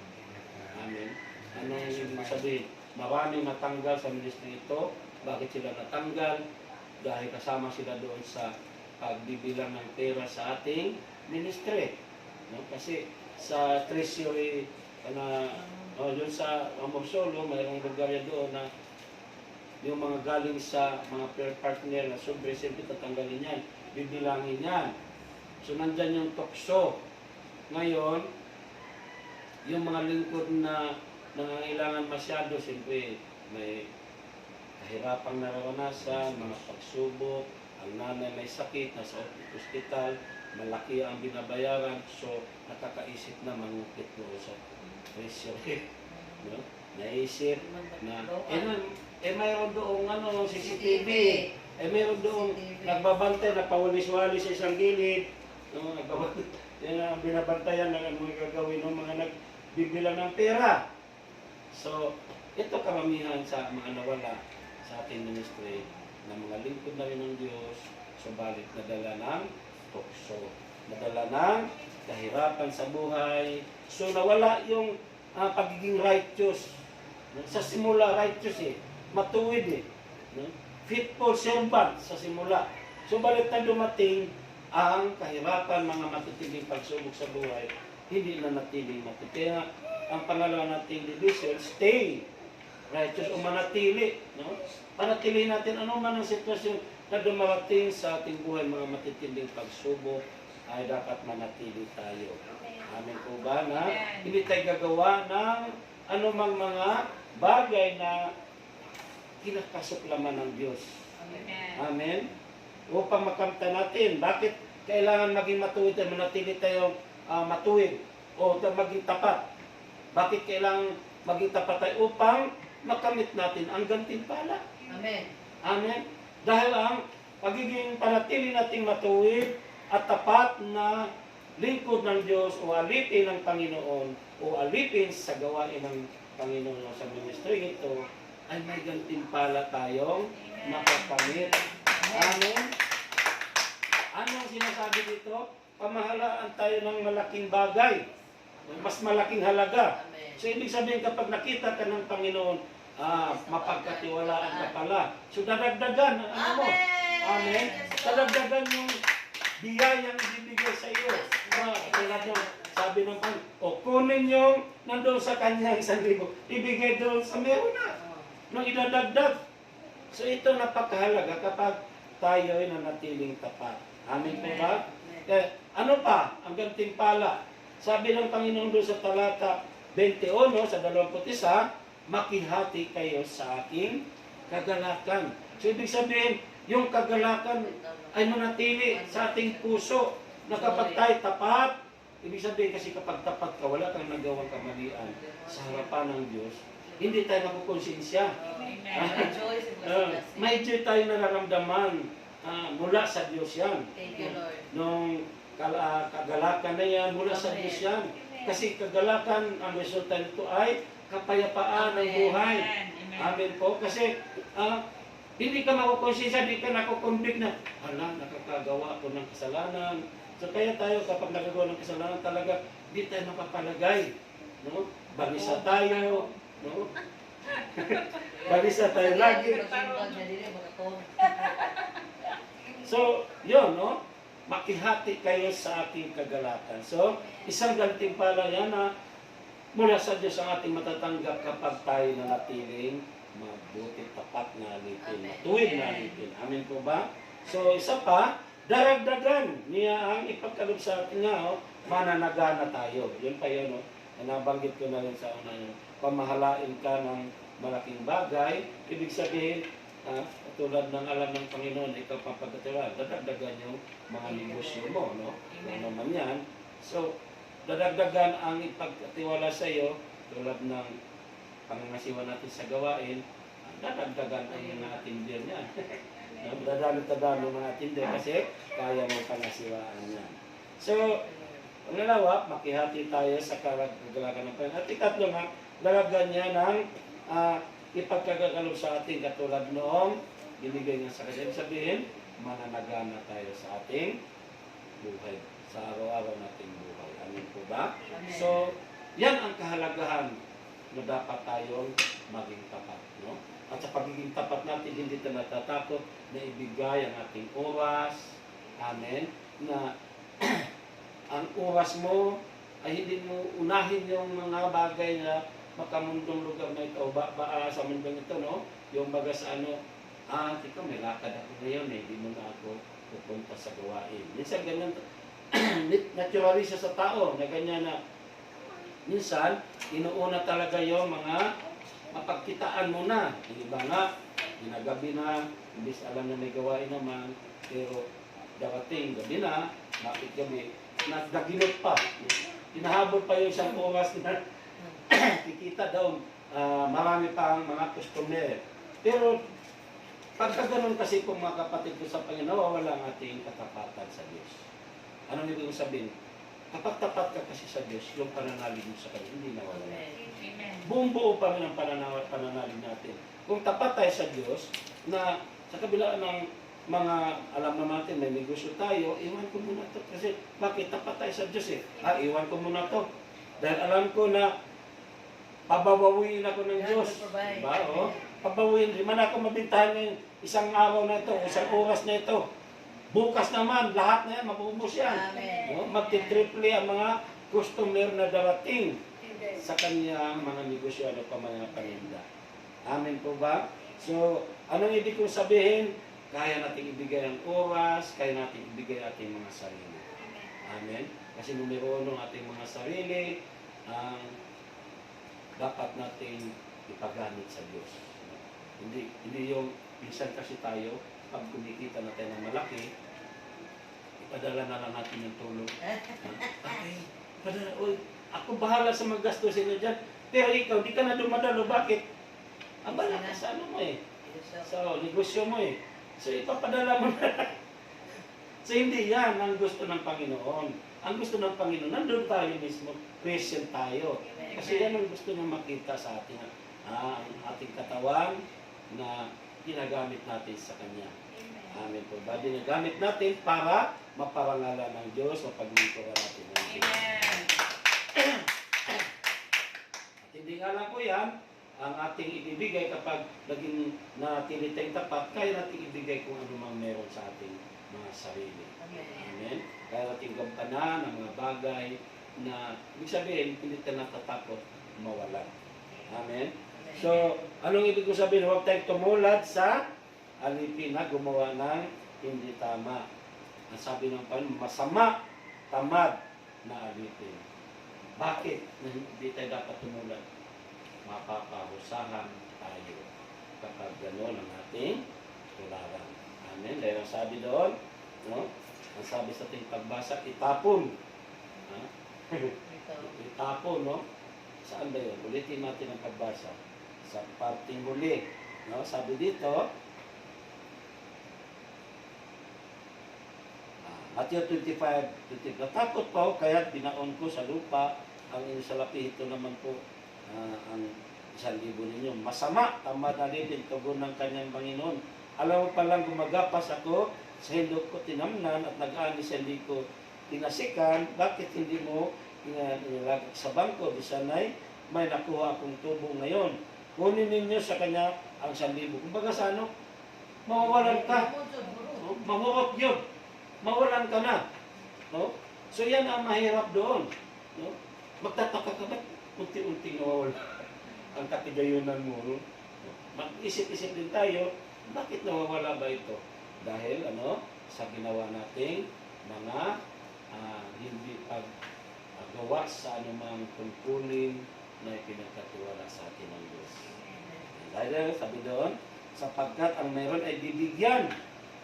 B: Amen. Anong ibig sabihin? Maraming natanggal sa ministry ito. Bakit sila natanggal? Dahil kasama sila doon sa pagbibilang ng pera sa ating ministry. No? Kasi sa treasury, doon sa Amorsolo, mayroong lugar doon na yung mga galing sa mga peer partner na sobre, siyempre tatanggalin yan, bibilangin yan. So nandyan yung tukso. Ngayon, yung mga lingkod na nangangailangan masyado, siyempre may kahirapang nararanasan, mga pagsubok, ang nanay may sakit, nasa ospital, malaki ang binabayaran, so nakakaisip na mangupit mo sa treasury. No? Naisip na, mayroon doong CCTV, mayroon doong nagbabantay, napawalis-walis sa isang gilid, no? Yan ang binabantayan ng ano gagawin ng mga nagbibilang ng pera. So, ito karamihan sa mga nawala sa ating ministry na mga lingkod na rin ng Diyos, subalit nadala ng tukso, nadala ng kahirapan sa buhay. So, nawala yung pagiging righteous. Sa simula, righteous matuwid no? Faithful servant sa simula. Subalit na dumating ang kahirapan, mga matitinding pagsubok sa buhay, hindi na natiling matuwid. Kaya, ang pangalawa nating division, stay righteous o manatili. No? Panatili natin ano man ang sitwasyon na dumarating sa ating buhay, mga matitinding pagsubok, ay dapat manatili tayo. Amen po ba na hindi tayo gagawa ng anumang mga bagay na kinakasuklaman ng Diyos. Amen. Upang makamta natin, bakit kailangan maging matuwid at manatili tayo matuwid o maging tapat? Bakit kailangan maging tapat tayo upang makamit natin ang gantimpala?
C: Amen.
B: Amen. Dahil ang pagiging panatili nating matuwid at tapat na lingkod ng Diyos o alipin ng Panginoon o alipin sa gawain ng Panginoon sa ministry ito ay may gantimpala tayong makakamit. Amen. Ano ang sinasabi dito? Pamahalaan tayo ng malaking bagay. Mas malaking halaga. So, ibig sabihin kapag nakita ka ng Panginoon, mapagkatiwalaan ka pala. So, dadagdagan. Ano mo? Amen. Dadagdagan yung biyayang ibibigay sa iyo. Tulad ng Sabi ng Panginoon, o kunin yung nandun sa kanya 1,000, ibigay doon sa meron na. Nung idadagdag. So ito napakahalaga kapag tayo ay nanatiling tapat. Amin po ba? Ano pa ang gantimpala? Sabi ng Panginoon doon sa talata 21 sa 21, makihati kayo sa aking kagalakan. So ibig sabihin, yung kagalakan ay manatili sa ating puso na kapag tayo tapat, ibig sabihin kasi kapag tapat ka, wala kang nagawang kamalian sa harapan ng Diyos, hindi tayo makukonsensya. May joy tayo nararamdaman mula sa Diyos yan.
C: Thank you, Lord.
B: Nung kagalakan na yan, mula sa Diyos yan. Kasi kagalakan, ang resulta nito ay kapayapaan ng buhay. Amen po. Kasi hindi ka makukonsensya, hindi ka nakukonvict na, hala, nakakagawa ako ng kasalanan. So kaya tayo kapag nagagawa ng kasalanan talaga, hindi tayo napapalagay. No? Balisa tayo. No? Balisa tayo lagi. So, yun, no? Makihati kayo sa ating kagalakan. So, isang gantimpala yan na mula sa Diyos ang ating matatanggap kapag tayo nanatiling mabuti, tapat na alipin, matuwid na alipin. Amin po ba? So, isa pa, daragdagan niya ang ipagkaloob sa atin nga, mananagana tayo. Yun pa yun, nabanggit ko na rin sa una yun. Pamahalain ka ng malaking bagay, ibig sabihin, tulad ng alam ng Panginoon, ikaw papagkatiwala, dadagdagan yung mga negosyo mo, no? Ano man yan. So, dadagdagan ang ipagkatiwala sa iyo, tulad ng pangangasiwa natin sa gawain, dadagdagan ang mga atindir niyan. Dadami-tadami mga atindir kasi kaya mo pangasiwaan yan. So, pangalawa, makihati tayo sa kagalakan ng Panginoon. At ikatlo nga, dalagyan niya ng ipagkagagalob sa ating katulad noong binigay niya sa kanya. Sabihin, mananagana tayo sa ating buhay, sa araw-araw nating buhay. Amin po ba? So, yan ang kahalagahan na dapat tayong maging tapat. No? At sa pagiging tapat natin, hindi tayo natatakot na ibigay ang ating oras. Amen. Na ang oras mo ay hindi mo unahin yung mga bagay na makamundong lugar na ito, sa mundong ito, no? Yung baga sa ikaw may lakad ako ngayon hindi mo na ako pupunta sa gawain. Minsan ganyan, naturally siya sa tao, na ganyan na, minsan, inuuna talaga yung mga mapagkitaan mo na. Yung iba nga, ginagabi na, imbis alam na may gawain naman, pero dapating gabi na, bakit gabi, nagdaginot pa. Hinahabol pa yung isang oras na kikita daw, marami pang mga customer. Pero, pagka ganun kasi po mga kapatid ko sa Panginoon, nawawala ang ating katapatan sa Diyos. Anong ibig sabihin? Kapag tapat ka kasi sa Diyos, yung pananalig mo sa Kanya, hindi nawawala. Buong buo pa rin ang pananalig natin. Kung tapat tayo sa Diyos, na sa kabila ng mga, alam naman natin, may negosyo tayo, iwan ko muna to. Kasi bakit tapat tayo sa Diyos iwan ko muna to. Dahil alam ko na pababawiin ako ng Diyos. Diba? Pabawiin. Di man ako mabintahan ng isang araw na ito, isang oras na ito. Bukas naman, lahat na yan, mabubos yan. No? Magtitriple ang mga customer na darating sa kanyang mga negosyo o mga paninda. Amen po ba? So, anong ibig kong sabihin? Kaya natin ibigay ang oras, kaya natin ibigay ating mga sarili. Amen? Kasi numero 1 ng ating mga sarili, ang dapat natin ipagamit sa Diyos. Hindi yung minsan kasi tayo, pag kumikita na tayo ng malaki, ipadala na lang natin yung tulong. Okay, padala, ako bahala sa maggastusin nyo dyan. Pero ikaw, di ka na dumadalo. Bakit? Abala ka sa mo sa negosyo mo So ipapadala mo na. So hindi yan ang gusto ng Panginoon. Ang gusto ng Panginoon, nandun tayo mismo, Christian tayo. Kasi yan ang gusto niya makita sa ating, ating katawan na ginagamit natin sa Kanya. Amen po ba? Ginagamit natin para maparangalan ng Diyos, mapaglingkuran natin ng Diyos. At hindi nga lang po yan, ang ating ibibigay kapag naging natili tayong tapat, kaya natin ibigay kung ano mang meron sa ating mga sarili. Amen. Kaya natin gampanan ng mga bagay na ibig sabihin, hindi ka natatakot mawalan. Amen? So, anong ibig ko sabihin? Huwag tayong tumulad sa alipin na gumawa ng hindi tama. Ang sabi ng Panginoon, masama, tamad na alipin. Bakit hindi tayo dapat tumulad? Mapapahusahan tayo kapag gano'n ang ating tularan. Amen? Dahil ang sabi doon, no? Ang sabi sa ating pagbasa, itapon. Ha? Itapon, no? Saan ba yun? Ulitin natin ang pagbasa. Sa parting huli. No? Sabi dito, Matthew 25:20. Natakot pa ako, kaya binaon ko sa lupa ang inyong salapi. Ito naman po ang 1,000 ninyo. Masama, tamad na din, tugon ng kanyang Panginoon. Alam mo palang gumagapas ako sa hindi ko tinamnan at nag-ani sa hindi ko tinasikan. Bakit hindi mo inilagay sa bangko? Di sanay may nakuha akong tubo ngayon. Kunin ninyo sa kanya ang 1,000. Kumbaga sa ano? Mawawalan ka. Mahurot yun. Mawalan ka na. No? So yan ang mahirap doon. No? Magtataka ka ba? Unti-unti nawawala ang katigayunan mo. No? Mag-isip-isip din tayo, bakit nawawala ba ito? Dahil sa ginawa nating mga hindi paggawa sa anumang tungkulin na ipinagkatiwala sa atin ng Diyos. Dahil sabi doon, sapagkat ang meron ay bibigyan,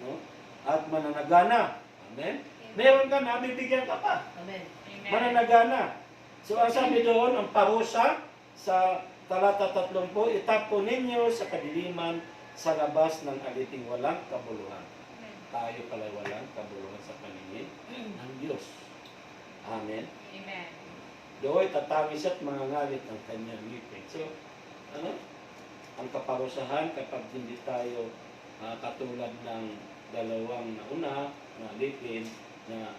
B: no? At mananagana. Amen? Meron ka na, bibigyan ka pa.
C: Amen.
B: Mananagana. So ang sabi doon, ang parusa sa talata 30, itapon ninyo sa kadiliman sa labas ng aliping walang kabuluhan. Tayo pala walang kabuluhan sa paningin ng Diyos. Amen?
A: Amen.
B: Doon tatamis at mangangalit ang kanyang ngipin. So, ang kaparusahan kapag hindi tayo katulad ng dalawang nauna na alipin na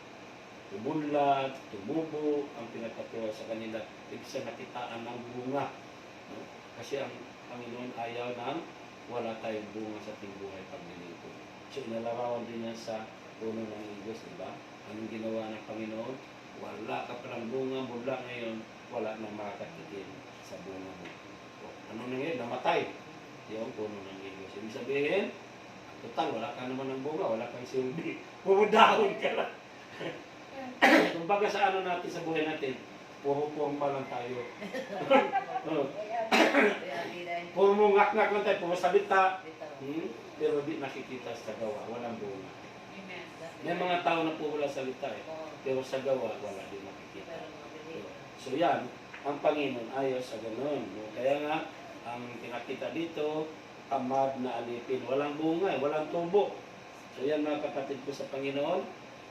B: tumunlad, tumubo, ang pinagkatuwa sa kanila, ibig sa nakitaan ng bunga. No? Kasi ang Panginoon ayaw ng wala tayong bunga sa ating buhay pag nilipon. So, inalarawan din yan sa puno ng igos, di ba? Anong ginawa ng Panginoon? Wala ka palang bunga mula ngayon, wala nang makakatikin sa bunga mo. O, ano nangyayari? Namatay. Yung puno ng igos. Ibig sabihin, total, wala ka naman ng bunga, wala kang silbi. Pumudahon ka lang. Kumbaga sa natin, sa buhay natin, puro-purong pa lang tayo. Puro ngak-ngak lang tayo, puro salita. Pero di nakikita sa gawa, walang bunga.
A: Amen.
B: May mga tao na puro salita pero sa gawa, wala din nakikita. So yan, ang Panginoon ayaw sa ganun. Kaya nga, ang pinakita dito, tamad na alipin, walang bunga, walang tubo. So yan mga kapatid ko sa Panginoon,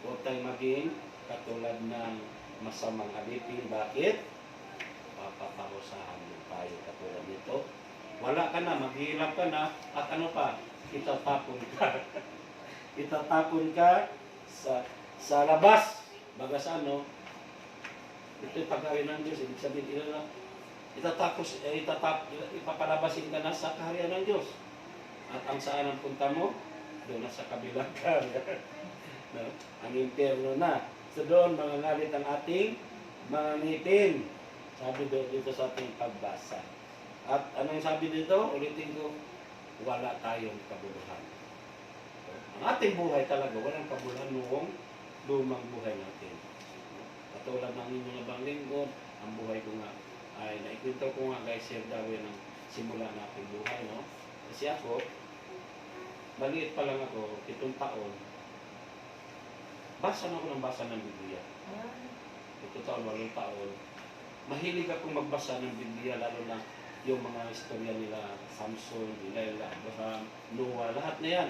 B: huwag tayong maging katulad ng masamang alipin. Bakit? Papaparusahan din tayo katulad nito. Wala ka na, maghihirap ka na, at ano pa, itatapon ka. Itatapon ka sa labas. Baga sa ito'y pag-ari ng Diyos. Ibig sabihin, ipapalabasin ka na sa kaharian ng Diyos. At ang saan ang punta mo? Doon na sa kabilang kaharian. No? Ang impyerno na. So doon, mangangalit ang ating mga ngipin. Sabi doon dito sa ating pagbasa. At anong sabi dito? Ulitin ko, wala tayong kabuluhan. So, ang ating buhay talaga, walang kabuluhan noong lumang buhay natin. Katulad ng inyong abang lingkod, ang buhay ko nga ay naikwento ko nga guys, Sir Darwin, ng simula nating buhay, no? Kasi ako, maliit pa lang ako, 7 taon, basa na ako ng basa ng Biblia. 7 taon, 8 taon. Mahilig akong magbasa ng Biblia, lalo na yung mga istorya nila, Samson, Delilah, Abraham, Noah, lahat na yan.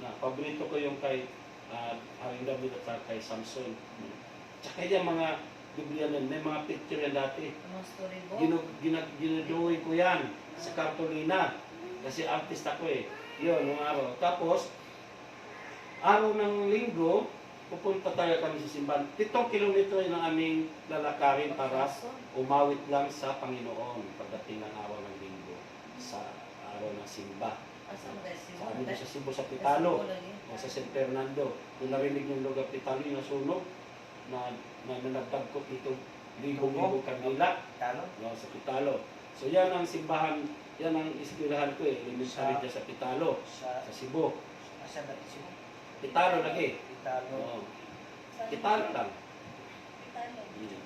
B: Na, paborito ko yung kay Haring David at kay Samson. Tsaka yung mga Biblia nun, may mga picture yan dati.
C: Anong storybook?
B: Ginudrawing ko yan sa kartolina. Kasi artist ako eh. Yun, nung araw. Tapos, araw ng linggo, pupunta tayo kami sa simbahan. 7 kilometro yun ang aming lalakarin para umawit lang sa Panginoon pagdating ng araw ng linggo sa araw ng simba.
C: Asan mo guys?
B: Sa amin sa Cebu, sa Pitalo, o sa San Fernando. Nung narinig yung lugar Pitalo, yung nasunog, na nanagdagkot dito libo-libo kandila
D: Talo.
B: no, sa Pitalo. So yan ang simbahan, yan ang inspirahan ko eh, elementary dyan sa Pitalo,
D: Sa
B: sa Cebu.
D: asa ba ito?
B: Pitalo lagi.
D: Talo.
B: Oo. Pitalo lang.
A: Pitalo.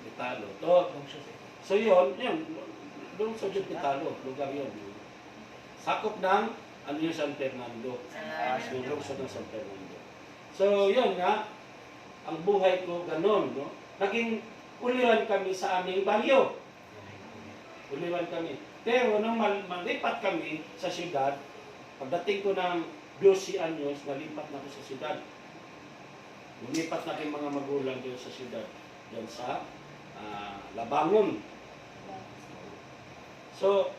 B: Pitalo. To,
D: Lungsod.
B: so yun, doon sa Pitalo, lugar yun. Sakop ng, ano yung San Fernando. Yung lungsod ng San Fernando. So yun nga, ang buhay ko ganon, no? Naging uliwan kami sa aming baryo. Uliwan kami. Pero nung malipat kami sa siyudad, pagdating ko ng 12 anyos, nalipat na ako sa siyudad. Lumipat na kayong mga magulang doon sa siyudad. Doon sa Labangon. So,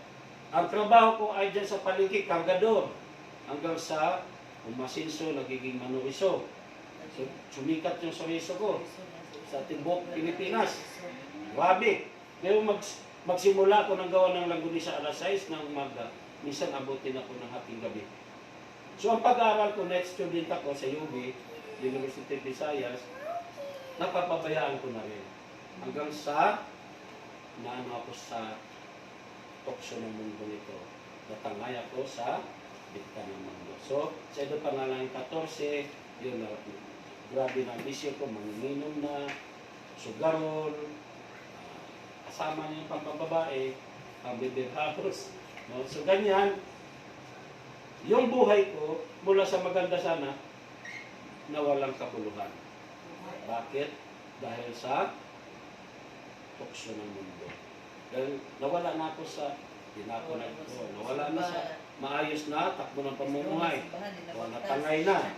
B: ang trabaho ko ay dyan sa paligid, kargador. Hanggang sa umasinso, nagiging manuiso. So, sumikat yung suriso ko sa tibok Pilipinas. Grabe. Pero magsimula ako ng gawa ng langgunisa alas 6 ng umaga. Minsan abutin ako ng hating gabi. So, ang pag-aaral ko, net student ako sa UB, University of Visayas, napapabayaan ko na rin. Hanggang sa naano ako sa tukso ng mundo nito. Natangay ako sa bigta ng mundo. So, sa ito pangalang 14, yun na, grabe na bisyo ko, manginginom na, sugarol, kasama niya yung pagbababae, pambibirharos. No? So, ganyan, yung buhay ko, mula sa maganda sana, na walang kabuluhan. Bakit? Dahil sa tukso ng mundo. Dahil nawala na ako sa dinako nawala na sa maayos na takbo ng pamumuhay. O natangay na.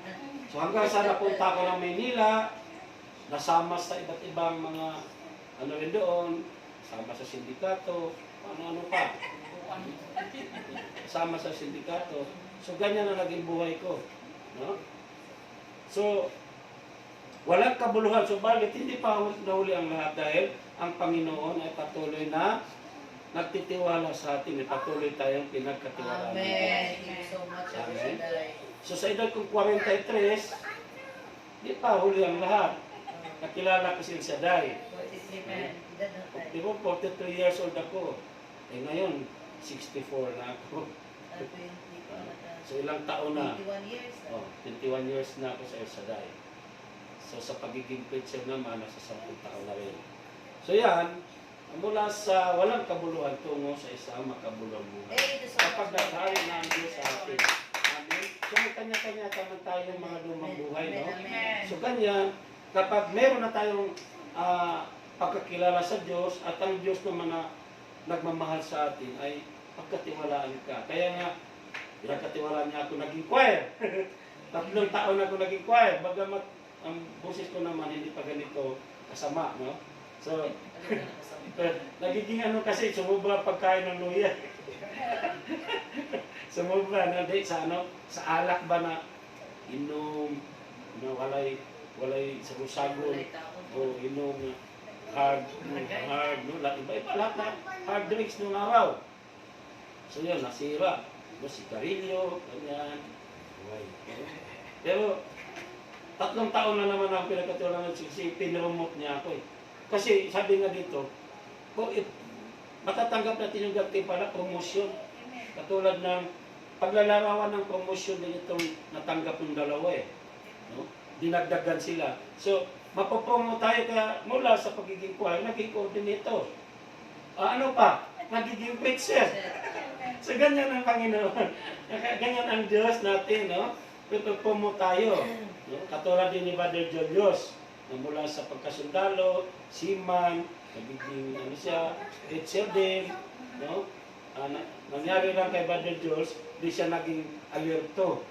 B: So hanggang sa napunta ko ng Maynila, nasama sa iba't ibang mga ano rin doon, sama sa sindikato, ano-ano pa. Sama sa sindikato. So ganyan na naging buhay ko. No? So, walang kabuluhan. So, bakit hindi pa nahuli ang lahat? Dahil ang Panginoon ay patuloy na nagtitiwala sa atin. Patuloy tayong pinagkatiwalaan.
C: Amen. Thank you so much,
B: Amen.
C: Shaddai.
B: So, sa edad kong 43, hindi pa huli ang lahat. Nakilala ko si El Shaddai.
C: 43 men. Edad na tayo.
B: Di ba, 43 years old ako. Eh ngayon, 64 na ako.
C: 20 pa na tayo.
B: So, ilang taon na.
C: 21 years.
B: Oh, 21 years na ako sa El Shaddai. So sa pagiging preacher naman, nasa 10 taon na rin. So yan, mula sa walang kabuluhan tungo sa isang makabuluhang buhay.
C: Eh, ito so
B: Kapag naghari na ang Diyos sa atin. Amen. So may kanya-kanya naman tayong mga lumang buhay, no? So ganyan, kapag meron na tayong pagkakilala sa Diyos at ang Diyos naman na nagmamahal sa atin ay pagkatiwalaan ka. Kaya nga, pinagkatiwalaan niya ako naging choir. 3 taon ako naging choir. Bagamat ang boses ko naman hindi pa ganito kasama, no? So, nagiging ano kasi, sumubra pagkain ng luya. Sumubra na di sa ano, sa alak ba na inom, na walay sagol-sagol, o inom na hard, no? Iba-iba lahat na hard drinks nung araw. So yun, nasira. No, sigarilyo, ganyan. Pero, 3 taon na naman ako pinagkatiwalaan ng siksi, pinromot niya ako eh. Kasi sabi nga dito, matatanggap natin yung gantimpala, promotion. Katulad ng paglalarawan ng promotion din itong natanggap ng dalawa eh. No? Dinagdagan sila. So, mapopromo tayo kaya mula sa pagiging choir, naging coordinator. Ano pa? Nagiging preacher. So, ganyan ang Panginoon. Ganyan ang Diyos natin, no? Pipopromo tayo. No? Katulad din ni Brother Julius, na mula sa pagkasundalo, seaman, nagiging ano siya, preacher din, no? Nangyari lang kay Brother Jules, di siya naging alerto.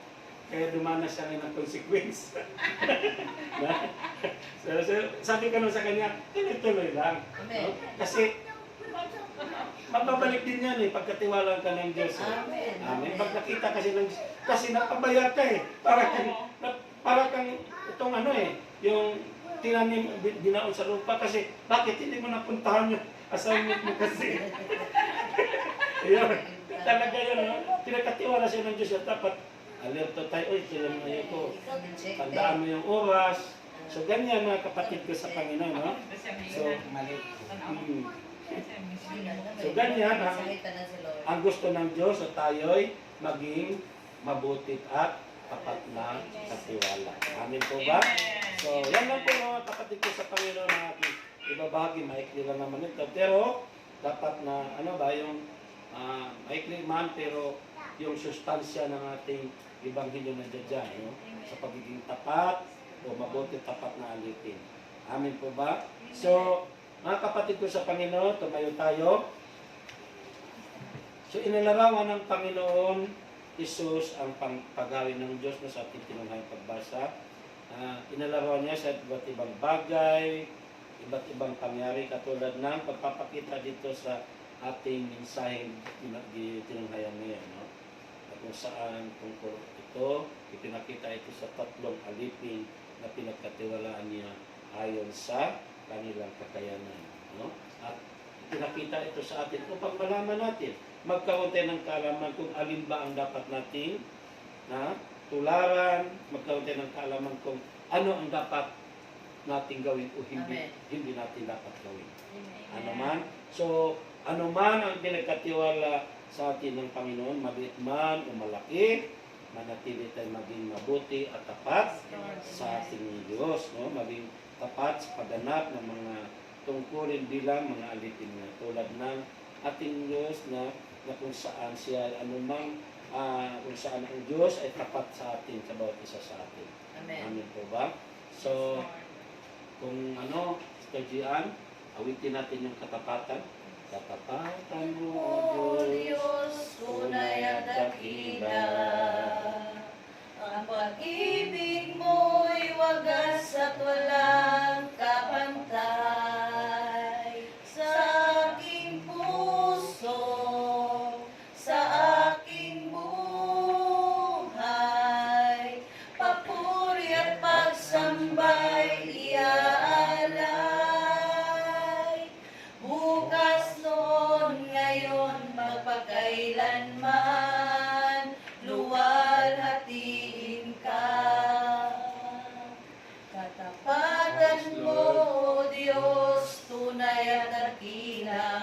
B: Kaya dumanas siya ng consequence. so, sabi ko sa kanya, tuloy-tuloy lang. No? Kasi, magbabalik din yan eh, pagkatiwalaan ka ng Diyos.
C: Amen.
B: Amen. Pag nakita kasi napabaya ka eh. Para kang itong ano eh, yung tinanim, dinaon sa lupa kasi bakit hindi mo napuntahan yung assignment mo kasi. Ayun. Talaga yun, no? Pinagkatiwala siya ng Diyos at dapat alerto tayo, ito yung ngayon ko. Tandaan mo yung oras, So ganyan mga kapatid ko sa Panginoon, no? So,
D: Mali.
B: So, ganyan
C: Salita na si Lord.
B: ang gusto ng Diyos na tayo'y maging mabuti at tapat na katiwala. Amin po ba? So, yan lang po mga kapatid ko sa Panginoon na ating ibabahagi. Maikli lang naman ito. Pero, dapat na, ano ba, yung maikli man, pero yung sustansya ng ating Ebanghelyo na dyan, no? Sa pagiging tapat o mabuti tapat na alipin. Amin po ba? So, mga kapatid ko sa Panginoon, tumayo tayo. So, inilarawan ng Panginoon Jesus ang paggawin ng Diyos na sa ating tinunghayang pagbasa. Inilarawan niya sa iba't ibang bagay, iba't ibang pangyari, katulad ng pagpapakita dito sa ating mensaheng tinunghayang ngayon. No? At kung saan tungkol ito, ipinakita ito sa tatlong alipin na pinagkatiwalaan niya ayon sa kanilang kakayanan. No? At pinakita ito sa atin upang malaman natin, magkaroon tayo ng kaalaman kung alin ba ang dapat nating tularan, magkaroon tayo ng kaalaman kung ano ang dapat nating gawin o hindi natin dapat gawin. Ano man? So, ano man ang pinagkatiwala sa atin ng Panginoon, maliit man o malaki, manatili tayo maging mabuti at tapat sa ating Diyos. No? Maging tapat sa pagganap ng mga tungkulin bilang mga alipin na tulad ng ating Diyos na kung saan siya anumang kung saan ang Diyos ay tapat sa atin, sa bawat isa sa atin. Amen po ba? So, kung Kajian, awitin natin yung katapatan. Katapatan mo,
A: O
B: O Diyos,
A: Diyos, tunay at dakila. Ang pag-ibig mo'y wagas at walang kapantay. Sa aking puso, sa aking buhay, papuri at pagsambay iaalay. Bukas, noon, ngayon, magpakailanman, luwalhatiin ka. Katapatan mo, O Diyos, tunay at dakila.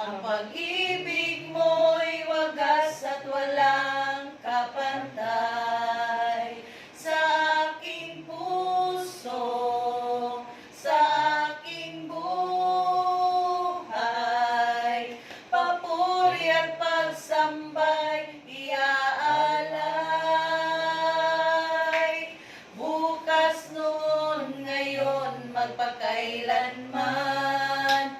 A: Ang pag-ibig mo'y wagas at walang kapantay. Sa aking puso, sa aking buhay, papuri at pagsambay iaalay. Bukas, noon, ngayon, magpakailanman,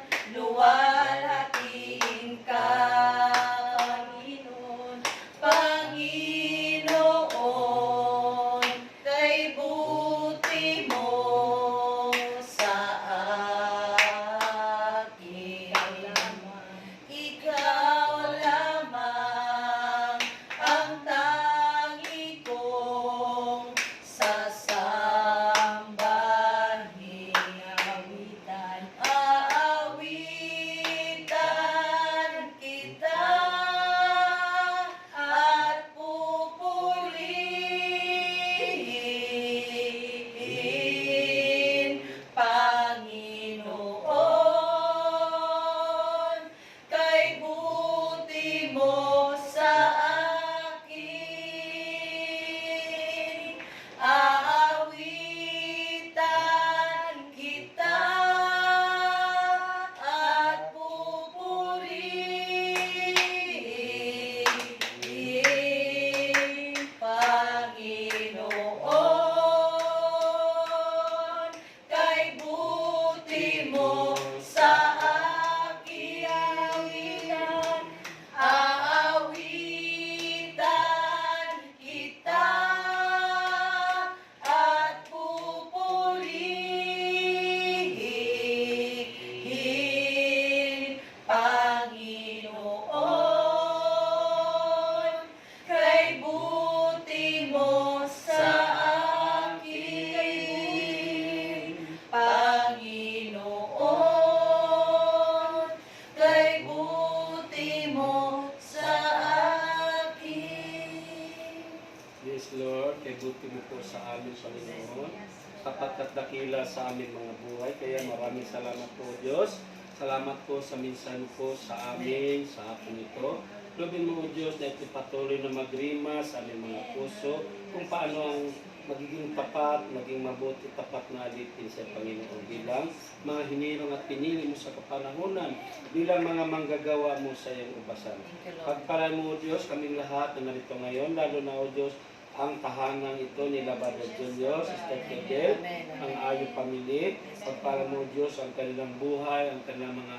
B: ipalibuti mo po sa amin, Panginoon. Tapat at dakila sa aming mga buhay. Kaya maraming salamat po, Diyos. Salamat po sa minsan po sa amin, sa hapon ito. Lubin mo, Diyos, na ito patuloy na magrima sa aming mga puso kung paano ang magiging tapat, maging mabuti, tapat na alipin sa Panginoon bilang mga hinirang at pinili mo sa kapanahunan, bilang mga manggagawa mo sa iyong ubasan. Pagpalain mo, Diyos, kaming lahat na narito ngayon, lalo na, O Diyos, ang tahanang ito ni Labrador Junior, Sister Kedel, ang ayong pamilya. Pagpalain mo, Diyos, ang kanilang buhay, ang kanilang mga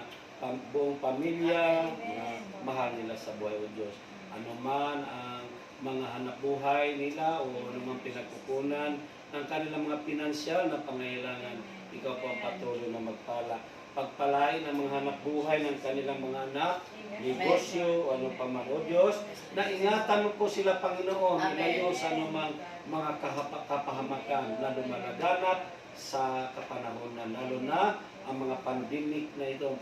B: buong pamilya, mga mahal nila sa buhay, O Diyos. Ano man ang mga hanap buhay nila o anumang pinagkukunan ng kanilang mga pinansyal na pangailangan, ikaw po ang patuloy na magpala. Pagpalain ang mga hanap buhay ng kanilang mga anak, negosyo, o ano pa man, O Diyos, na ingatan mo po sila, Panginoon, ilayo sa anumang mga kapahamakan na lumalaganap sa kapanahonan, lalo na ang mga pandemic na ito,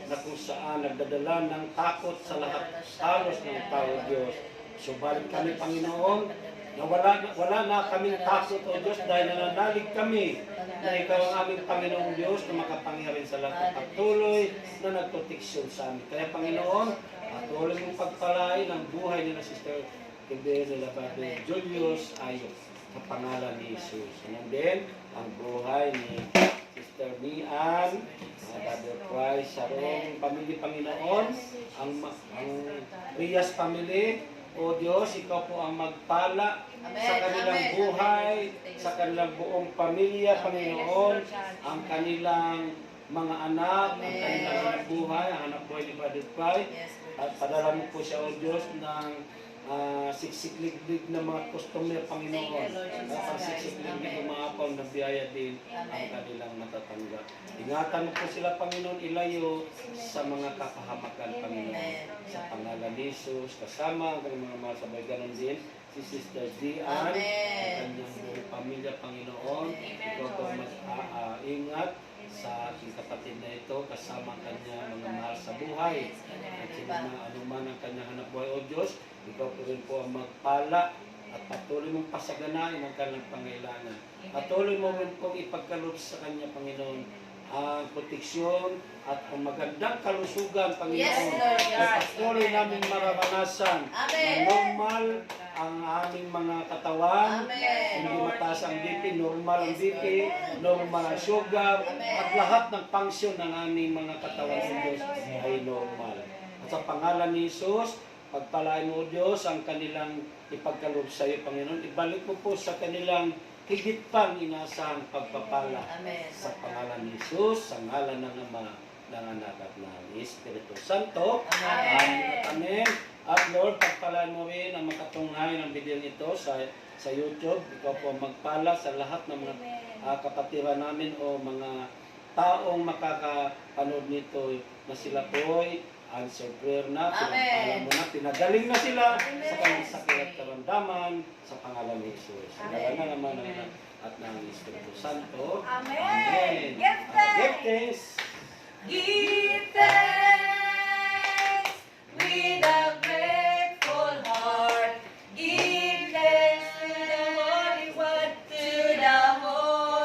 B: na kung saan nagdadala ng takot sa lahat halos ng tao, Diyos. Subalit kami, Panginoon, na wala na kaming takot, O Diyos, dahil nananalig kami na Ikaw ang aming Panginoong Diyos na makapangyarihan sa lahat at patuloy na nagproteksyon sa amin. Kaya, Panginoon, patuloy mong pagpalain ang buhay ni na Sister Kedel Labrador Julius Ayos sa pangalan ni Jesus. And then, ang buhay ni Sister Mian, Brother Christ, Sarong, pamilya, Panginoon, ang Rias family, O Diyos, Ikaw po ang magpala sa kanilang buhay, sa kanilang buong pamilya, Panginoon, ang kanilang mga anak, ang kanilang anak buhay, ang anak buhay ni Brother Christ, at padala mo po siya, O Diyos, ng siksik-liglig na mga customer, Panginoon. At ang siksik-liglig na mga apang na biyaya din ang kanilang matatanggap. Ingatan mo po sila, Panginoon, ilayo sa mga kapahamakan, Panginoon. Sa pangalan ni Jesus, kasama ang mga masabay, ganon din si Sister Dian, ang kanyang buong pamilya, Panginoon. Ikaw po mag-ingat sa ating kapatid na ito, kasama ang kanya mga mahal sa buhay. At sila na anuman ang kanyang hanap buhay, O Diyos, Ikaw po rin po ang magpala at patuloy mong pasaganain ang kanilang pangailangan. Patuloy mo rin pong ipagkaloob sa kanya, Panginoon, ang proteksyon at ang magandang kalusugan, Panginoon. At patuloy namin mararanasan na normal ang aming mga katawan, hindi mataas ang BP, normal ang BP, normal ang sugar, at lahat ng function ng aming mga katawan ng Diyos ay normal. At sa pangalan ni Jesus, pagpalain mo, Diyos, ang kanilang ipagkaloob sa iyo, Panginoon. Ibalik mo po sa kanilang higit pang inasahang pagpapala.
C: Amen.
B: Sa pangalan ni Jesus, sa ngalan ng Ama, ng Anak at ng Espiritu Santo.
C: Amen.
B: Amen. At Lord, pagpalain mo rin ang makatunghay ng video nito sa YouTube. Ikaw po magpala sa lahat ng mga kapatiran namin o mga taong makakapanood nito na sila po'y answer prayer na, pinagpala mo na, pinagaling na sila sa kanilang sakit at karamdaman sa pangalan ni Jesus. Sa ngalan ng Ama, ng Anak at ng Espiritu Santo.
A: Amen.
B: Amen.
A: Give thanks.
B: Give thanks.
A: Give